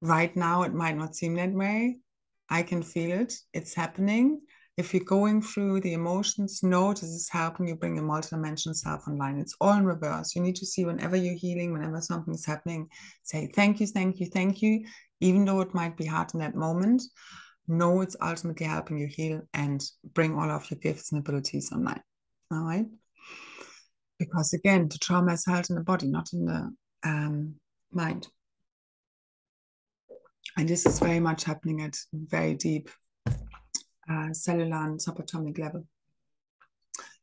right now it might not seem that way, I can feel it. It's happening. If you're going through the emotions, know this is helping you bring your multidimensional self online. It's all in reverse. You need to see whenever you're healing, whenever something's happening, say thank you, thank you, thank you. Even though it might be hard in that moment, know it's ultimately helping you heal and bring all of your gifts and abilities online. All right? Because again, the trauma is held in the body, not in the mind. And this is very much happening at very deep cellular and subatomic level.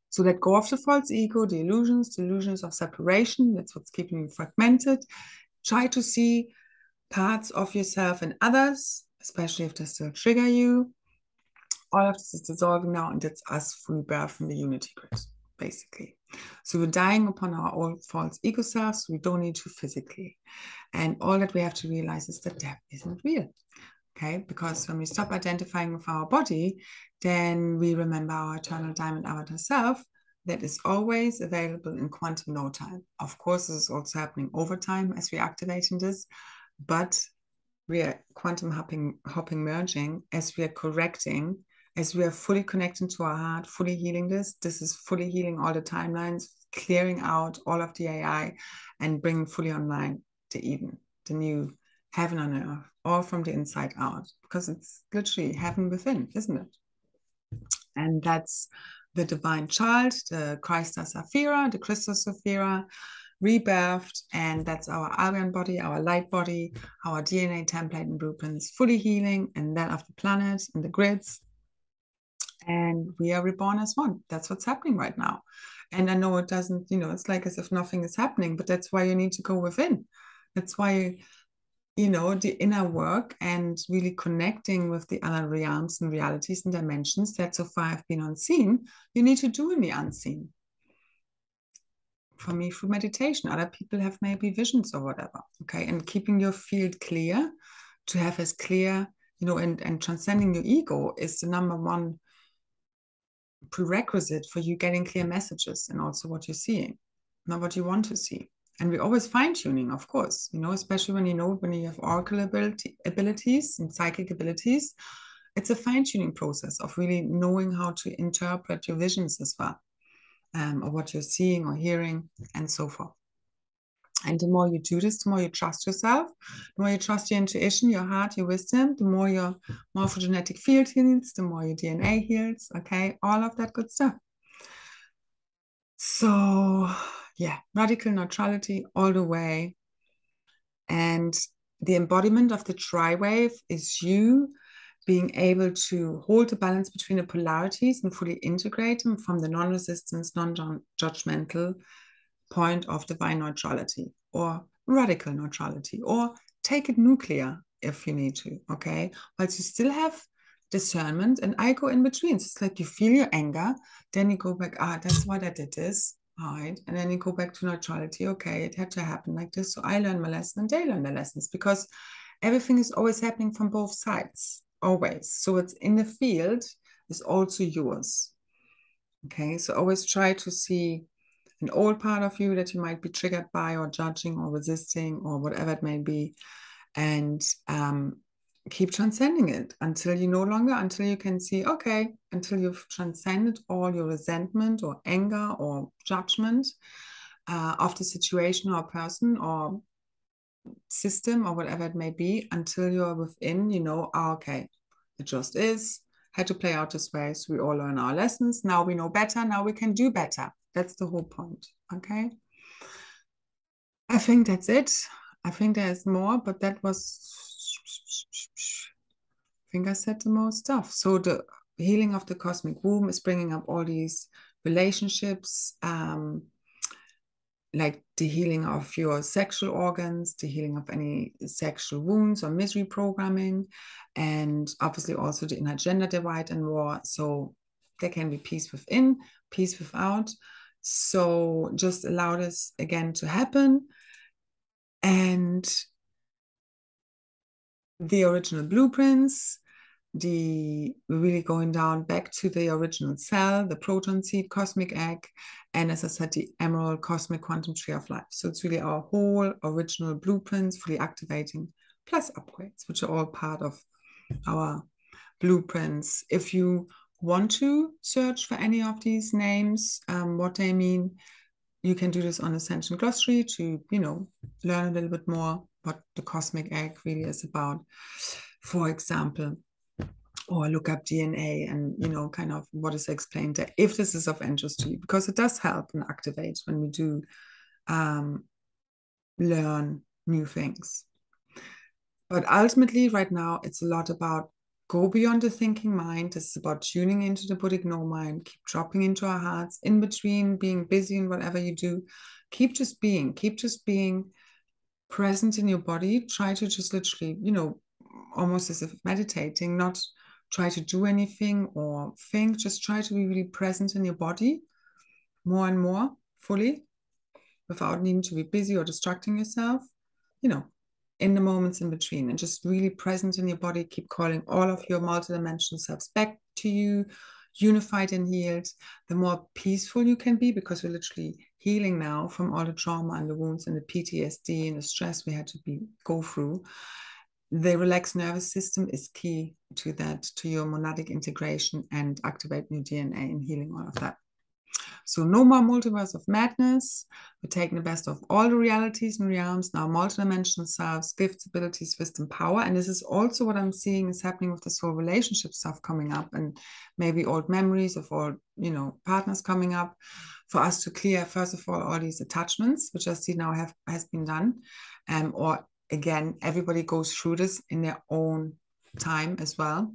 So let go of the false ego, the illusions of separation. That's what's keeping you fragmented. Try to see parts of yourself in others, especially if they still trigger you. All of this is dissolving now, and that's us fully birthed from the unity grid, basically. So we're dying upon our old false ego selves. We don't need to physically. And all that we have to realize is that death isn't real. Okay, because when we stop identifying with our body, then we remember our eternal diamond avatar self that is always available in quantum no time. Of course, this is also happening over time as we're activating this, but we are quantum hopping merging as we are correcting, as we are fully connecting to our heart, fully healing this. This is fully healing all the timelines, clearing out all of the AI and bringing fully online the Eden, the new heaven on earth, all from the inside out, because it's literally heaven within, isn't it? And that's the divine child, the Christa Saphira, the Christos Saphira, rebirthed, and that's our alien body, our light body, our DNA template and blueprints, fully healing, and that of the planet and the grids. And we are reborn as one. That's what's happening right now. And I know it doesn't, it's like as if nothing is happening, but that's why you need to go within. That's why the inner work and really connecting with the other realms and realities and dimensions that so far have been unseen, you need to do in the unseen. For me, through meditation, other people have maybe visions or whatever, okay? And keeping your field clear, to have as clear, and transcending your ego is the number one prerequisite for you getting clear messages and also what you're seeing, not what you want to see. And we're always fine-tuning, of course, especially when you have oracle abilities and psychic abilities. It's a fine-tuning process of really knowing how to interpret your visions as well, or what you're seeing or hearing, and so forth. And the more you do this, the more you trust yourself, the more you trust your intuition, your heart, your wisdom, the more your morphogenetic field heals, the more your DNA heals, okay? All of that good stuff. So yeah, radical neutrality all the way. And the embodiment of the tri-wave is you being able to hold the balance between the polarities and fully integrate them from the non-resistance, non-judgmental point of divine neutrality or radical neutrality, or take it nuclear if you need to, okay? But you still have discernment, and I go in between. So it's like you feel your anger, then you go back, that's why I did this, all right? And then you go back to neutrality, okay, it had to happen like this, so I learned my lesson and they learn their lessons, because everything is always happening from both sides, always. So it's in the field is also yours, okay? So always try to see an old part of you that you might be triggered by or judging or resisting or whatever it may be, and keep transcending it until you can see, okay, until you've transcended all your resentment or anger or judgment of the situation or person or system or whatever it may be, until you're within, okay, it just is, had to play out this way, so we all learn our lessons, now we know better, now we can do better. That's the whole point, okay? I think that's it. I think there's more, but that was, I think I said the most stuff. So the healing of the cosmic womb is bringing up all these relationships, like the healing of your sexual organs, the healing of any sexual wounds or misery programming, and obviously also the inner gender divide and war. So there can be peace within, peace without. So just allow this again to happen. And the original blueprints, we're really going down back to the original cell, the proton seed, cosmic egg, and as I said, the emerald cosmic quantum tree of life. So it's really our whole original blueprints, fully activating, plus upgrades, which are all part of our blueprints. If you want to search for any of these names, what they mean, you can do this on Ascension Glossary to, learn a little bit more what the cosmic egg really is about, for example, or look up DNA and, kind of what is explained there, if this is of interest to you, because it does help and activate when we do learn new things. But ultimately, right now, it's a lot about go beyond the thinking mind. This is about tuning into the Buddhic no mind, keep dropping into our hearts, in between being busy in whatever you do. Keep just being present in your body. Try to just literally, almost as if meditating, not try to do anything or think, just try to be really present in your body more and more fully without needing to be busy or distracting yourself, in the moments in between, and just really present in your body. Keep calling all of your multidimensional selves back to you, unified and healed. The more peaceful you can be, because we're literally healing now from all the trauma and the wounds and the PTSD and the stress we had to go through. The relaxed nervous system is key to that, to your monadic integration and activate new DNA and healing all of that. So no more multiverse of madness. We're taking the best of all the realities and realms, now multidimensional selves, gifts, abilities, wisdom, power. And this is also what I'm seeing is happening with the soul relationship stuff coming up, and maybe old memories of old, partners coming up, for us to clear, first of all these attachments, which I see now has been done. Or again, everybody goes through this in their own time as well.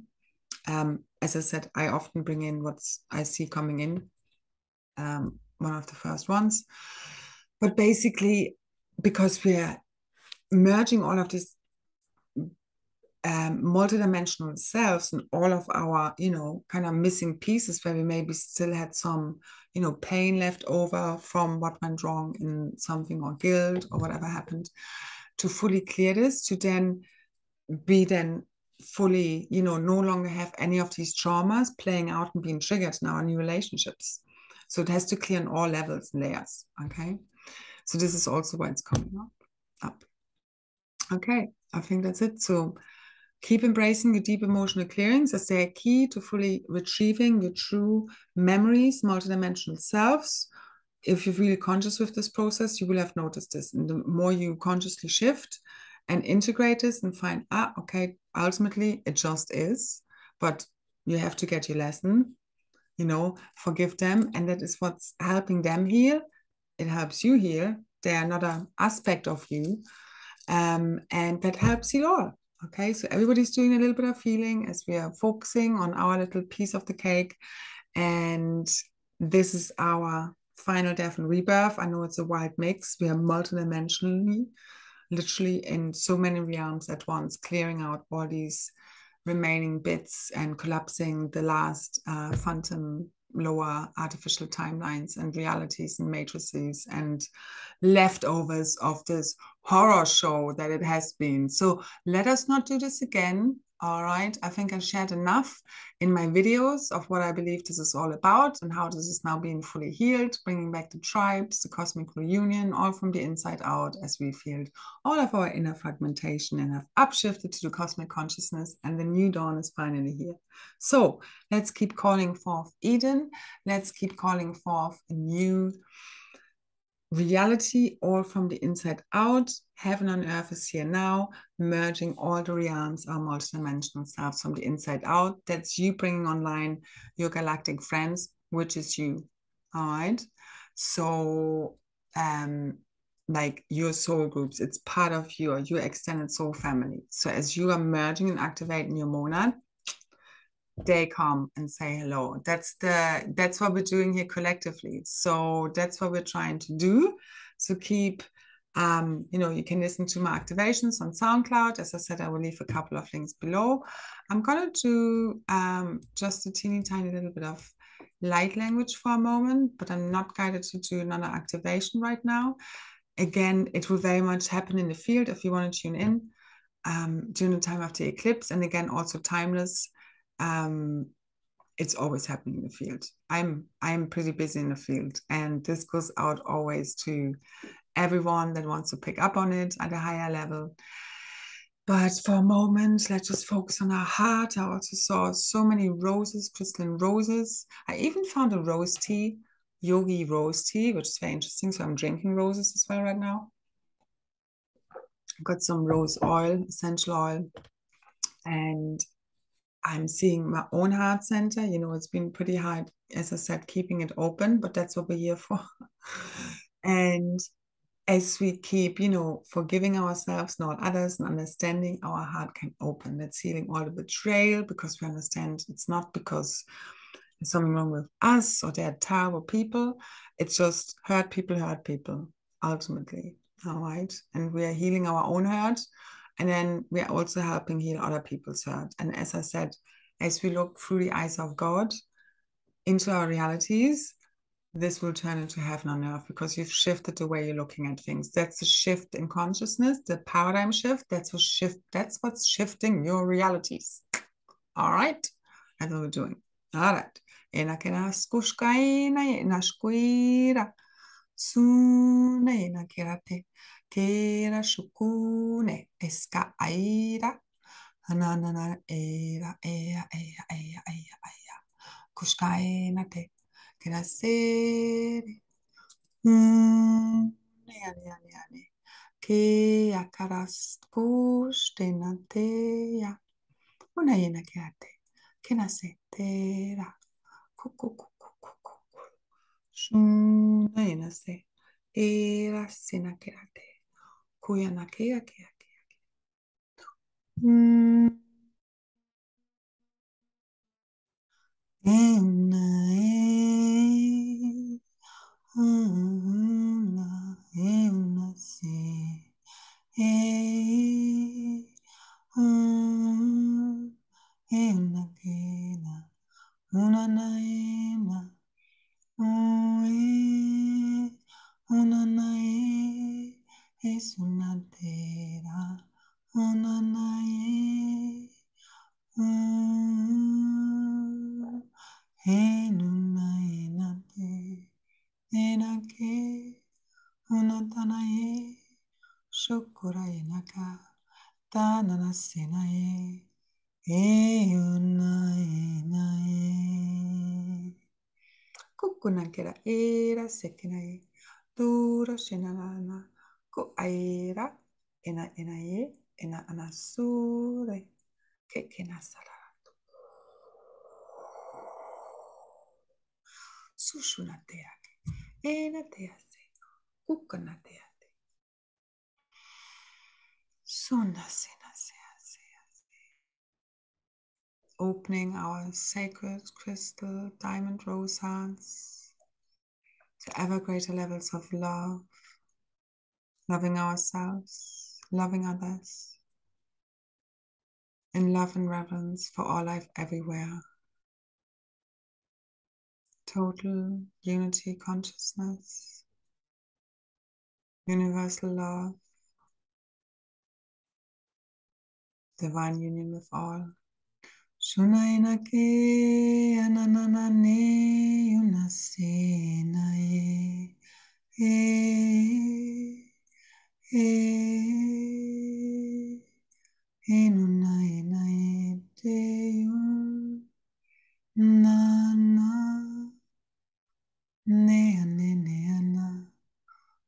As I said, I often bring in what I see coming in, one of the first ones. But basically, because we're merging all of these multidimensional selves and all of our, kind of missing pieces where we maybe still had some, pain left over from what went wrong in something, or guilt or whatever happened, to fully clear this, to then be fully, no longer have any of these traumas playing out and being triggered in our new relationships. So it has to clear on all levels and layers, okay? So this is also why it's coming up. Okay, I think that's it. So keep embracing your deep emotional clearings, as they are key to fully retrieving your true memories, multidimensional selves. If you're really conscious with this process, you will have noticed this. And the more you consciously shift and integrate this and find, okay, ultimately it just is, but you have to get your lesson, forgive them. And that is what's helping them heal. It helps you heal. They are another aspect of you. And that helps you all. Okay, so everybody's doing a little bit of healing as we are focusing on our little piece of the cake. And this is our final death and rebirth. I know it's a wild mix. We are multidimensionally, literally in so many realms at once, clearing out all these remaining bits and collapsing the last phantom lower artificial timelines and realities and matrices and leftovers of this horror show that it has been. So let us not do this again. All right, I think I shared enough in my videos of what I believe this is all about and how this is now being fully healed, bringing back the tribes, the cosmic reunion, all from the inside out, as we've healed all of our inner fragmentation and have upshifted to the cosmic consciousness, and the new dawn is finally here. So let's keep calling forth Eden. Let's keep calling forth a new reality, all from the inside out. Heaven on earth is here now, merging all the realms, our multidimensional selves from the inside out. That's you bringing online your galactic friends, which is you. All right. So, like your soul groups, it's part of your extended soul family. So as you are merging and activating your monad, they come and say hello. That's what we're doing here collectively. So that's what we're trying to do. So keep, you can listen to my activations on SoundCloud. As I said, I will leave a couple of links below. I'm going to do just a teeny tiny little bit of light language for a moment, but I'm not guided to do another activation right now. Again, it will very much happen in the field if you want to tune in during the time of the eclipse. And again, also timeless. It's always happening in the field. I'm pretty busy in the field, and this goes out always to everyone that wants to pick up on it at a higher level. But for a moment, let's just focus on our heart. I also saw so many roses, crystalline roses. I even found a rose tea, yogi rose tea, which is very interesting. So I'm drinking roses as well right now. I've got some rose oil, essential oil, and I'm seeing my own heart center. It's been pretty hard, as I said, keeping it open, but that's what we're here for. And as we keep, forgiving ourselves, not others, and understanding, our heart can open. That's healing all the betrayal, because we understand it's not because there's something wrong with us or they're terrible people. It's just hurt people, ultimately. All right. And we are healing our own hurt. And then we are also helping heal other people's hurt. And as I said, as we look through the eyes of God into our realities, this will turn into heaven on earth, because you've shifted the way you're looking at things. That's a shift in consciousness, the paradigm shift. That's what's shifting your realities. All right. That's what we're doing. All right. Ena kena skushkaina ena squira suna ena kerate kera shukune eska aira anana era ea ea ea ea ea kushkaina te kera sere ane ane ane ke akaras kushtena te ya una ena kerate kena se tera Shuna se era sina kerate kuyana kea kea una una se una kena una naena una nae es una tera una nae en una enate enake una tanae shokura enaka tanana senae una enae Kukunakera era sekenae dura shenanana ko aera enae ena anasure kekena saratu sushunateake ena tease kukanateate sona sena sea opening our sacred crystal diamond rose hearts to ever greater levels of love, loving ourselves, loving others, in love and reverence for all life everywhere. Total unity consciousness, universal love, divine union with all. Shunainake ananane yunasenae enunaenae teyun nana neane neana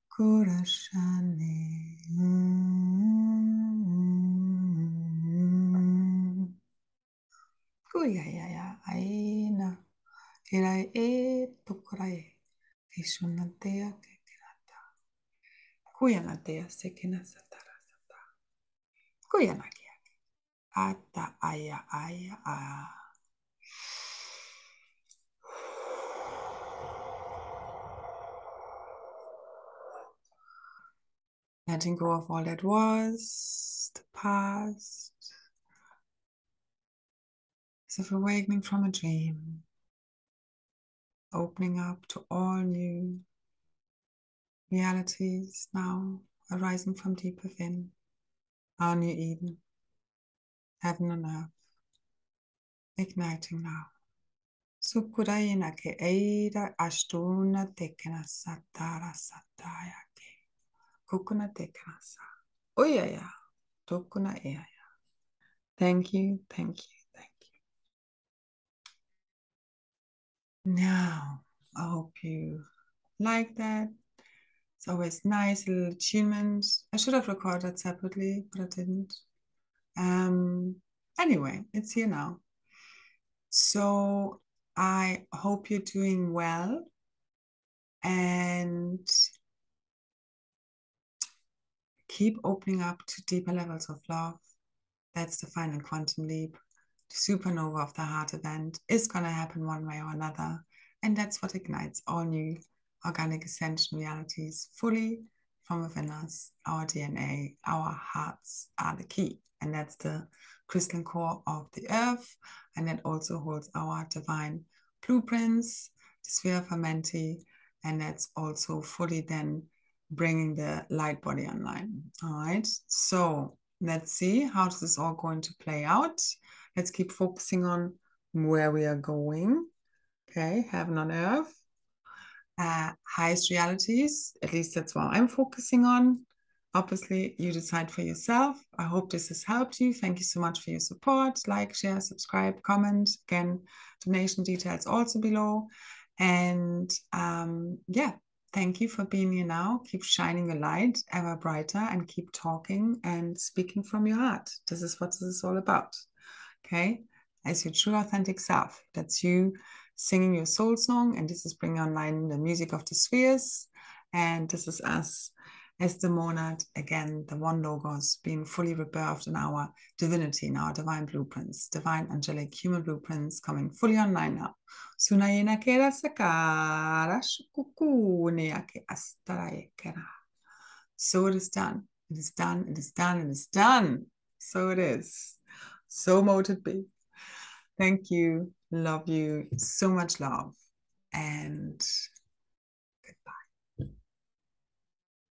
kurashane kuyayaya aina kirai e tukurai kishunatea kekerata kuyanatea sekena satara sata kuyanakia ata aya aya a letting go of all that was, the past, as if awakening from a dream, opening up to all new realities now arising from deep within, our new Eden, heaven and earth, igniting now. Sukuraina ke eira ashtuna tekena satara sataya ke kukuna tekena sa. Oyaya, tokuna eaya. Thank you, thank you, thank you. Now, I hope you like that. It's always nice, a little attunement. I should have recorded separately, but I didn't. Anyway, it's here now. So I hope you're doing well and keep opening up to deeper levels of love. That's the final quantum leap. The supernova of the heart event is going to happen one way or another. And that's what ignites all new organic ascension realities fully from within us. Our DNA, our hearts are the key. And that's the crystalline core of the earth. And that also holds our divine blueprints, the sphere of Amenti. And that's also fully then bringing the light body online. All right. So let's see how this is all going to play out. Let's keep focusing on where we are going. Okay, heaven on earth. Highest realities, at least that's what I'm focusing on. Obviously, you decide for yourself. I hope this has helped you. Thank you so much for your support. Like, share, subscribe, comment. Again, donation details also below. And yeah, thank you for being here now. Keep shining the light ever brighter and keep talking and speaking from your heart. This is what this is all about. Okay, as your true authentic self. That's you singing your soul song, and this is bringing online the music of the spheres. And this is us as the monad, again, the one logos being fully rebirthed in our divinity, in our divine blueprints, divine angelic human blueprints coming fully online now. So it is done. It is done. It is done. It is done. So it is. So mote it be. Thank you. Love you. So much love. And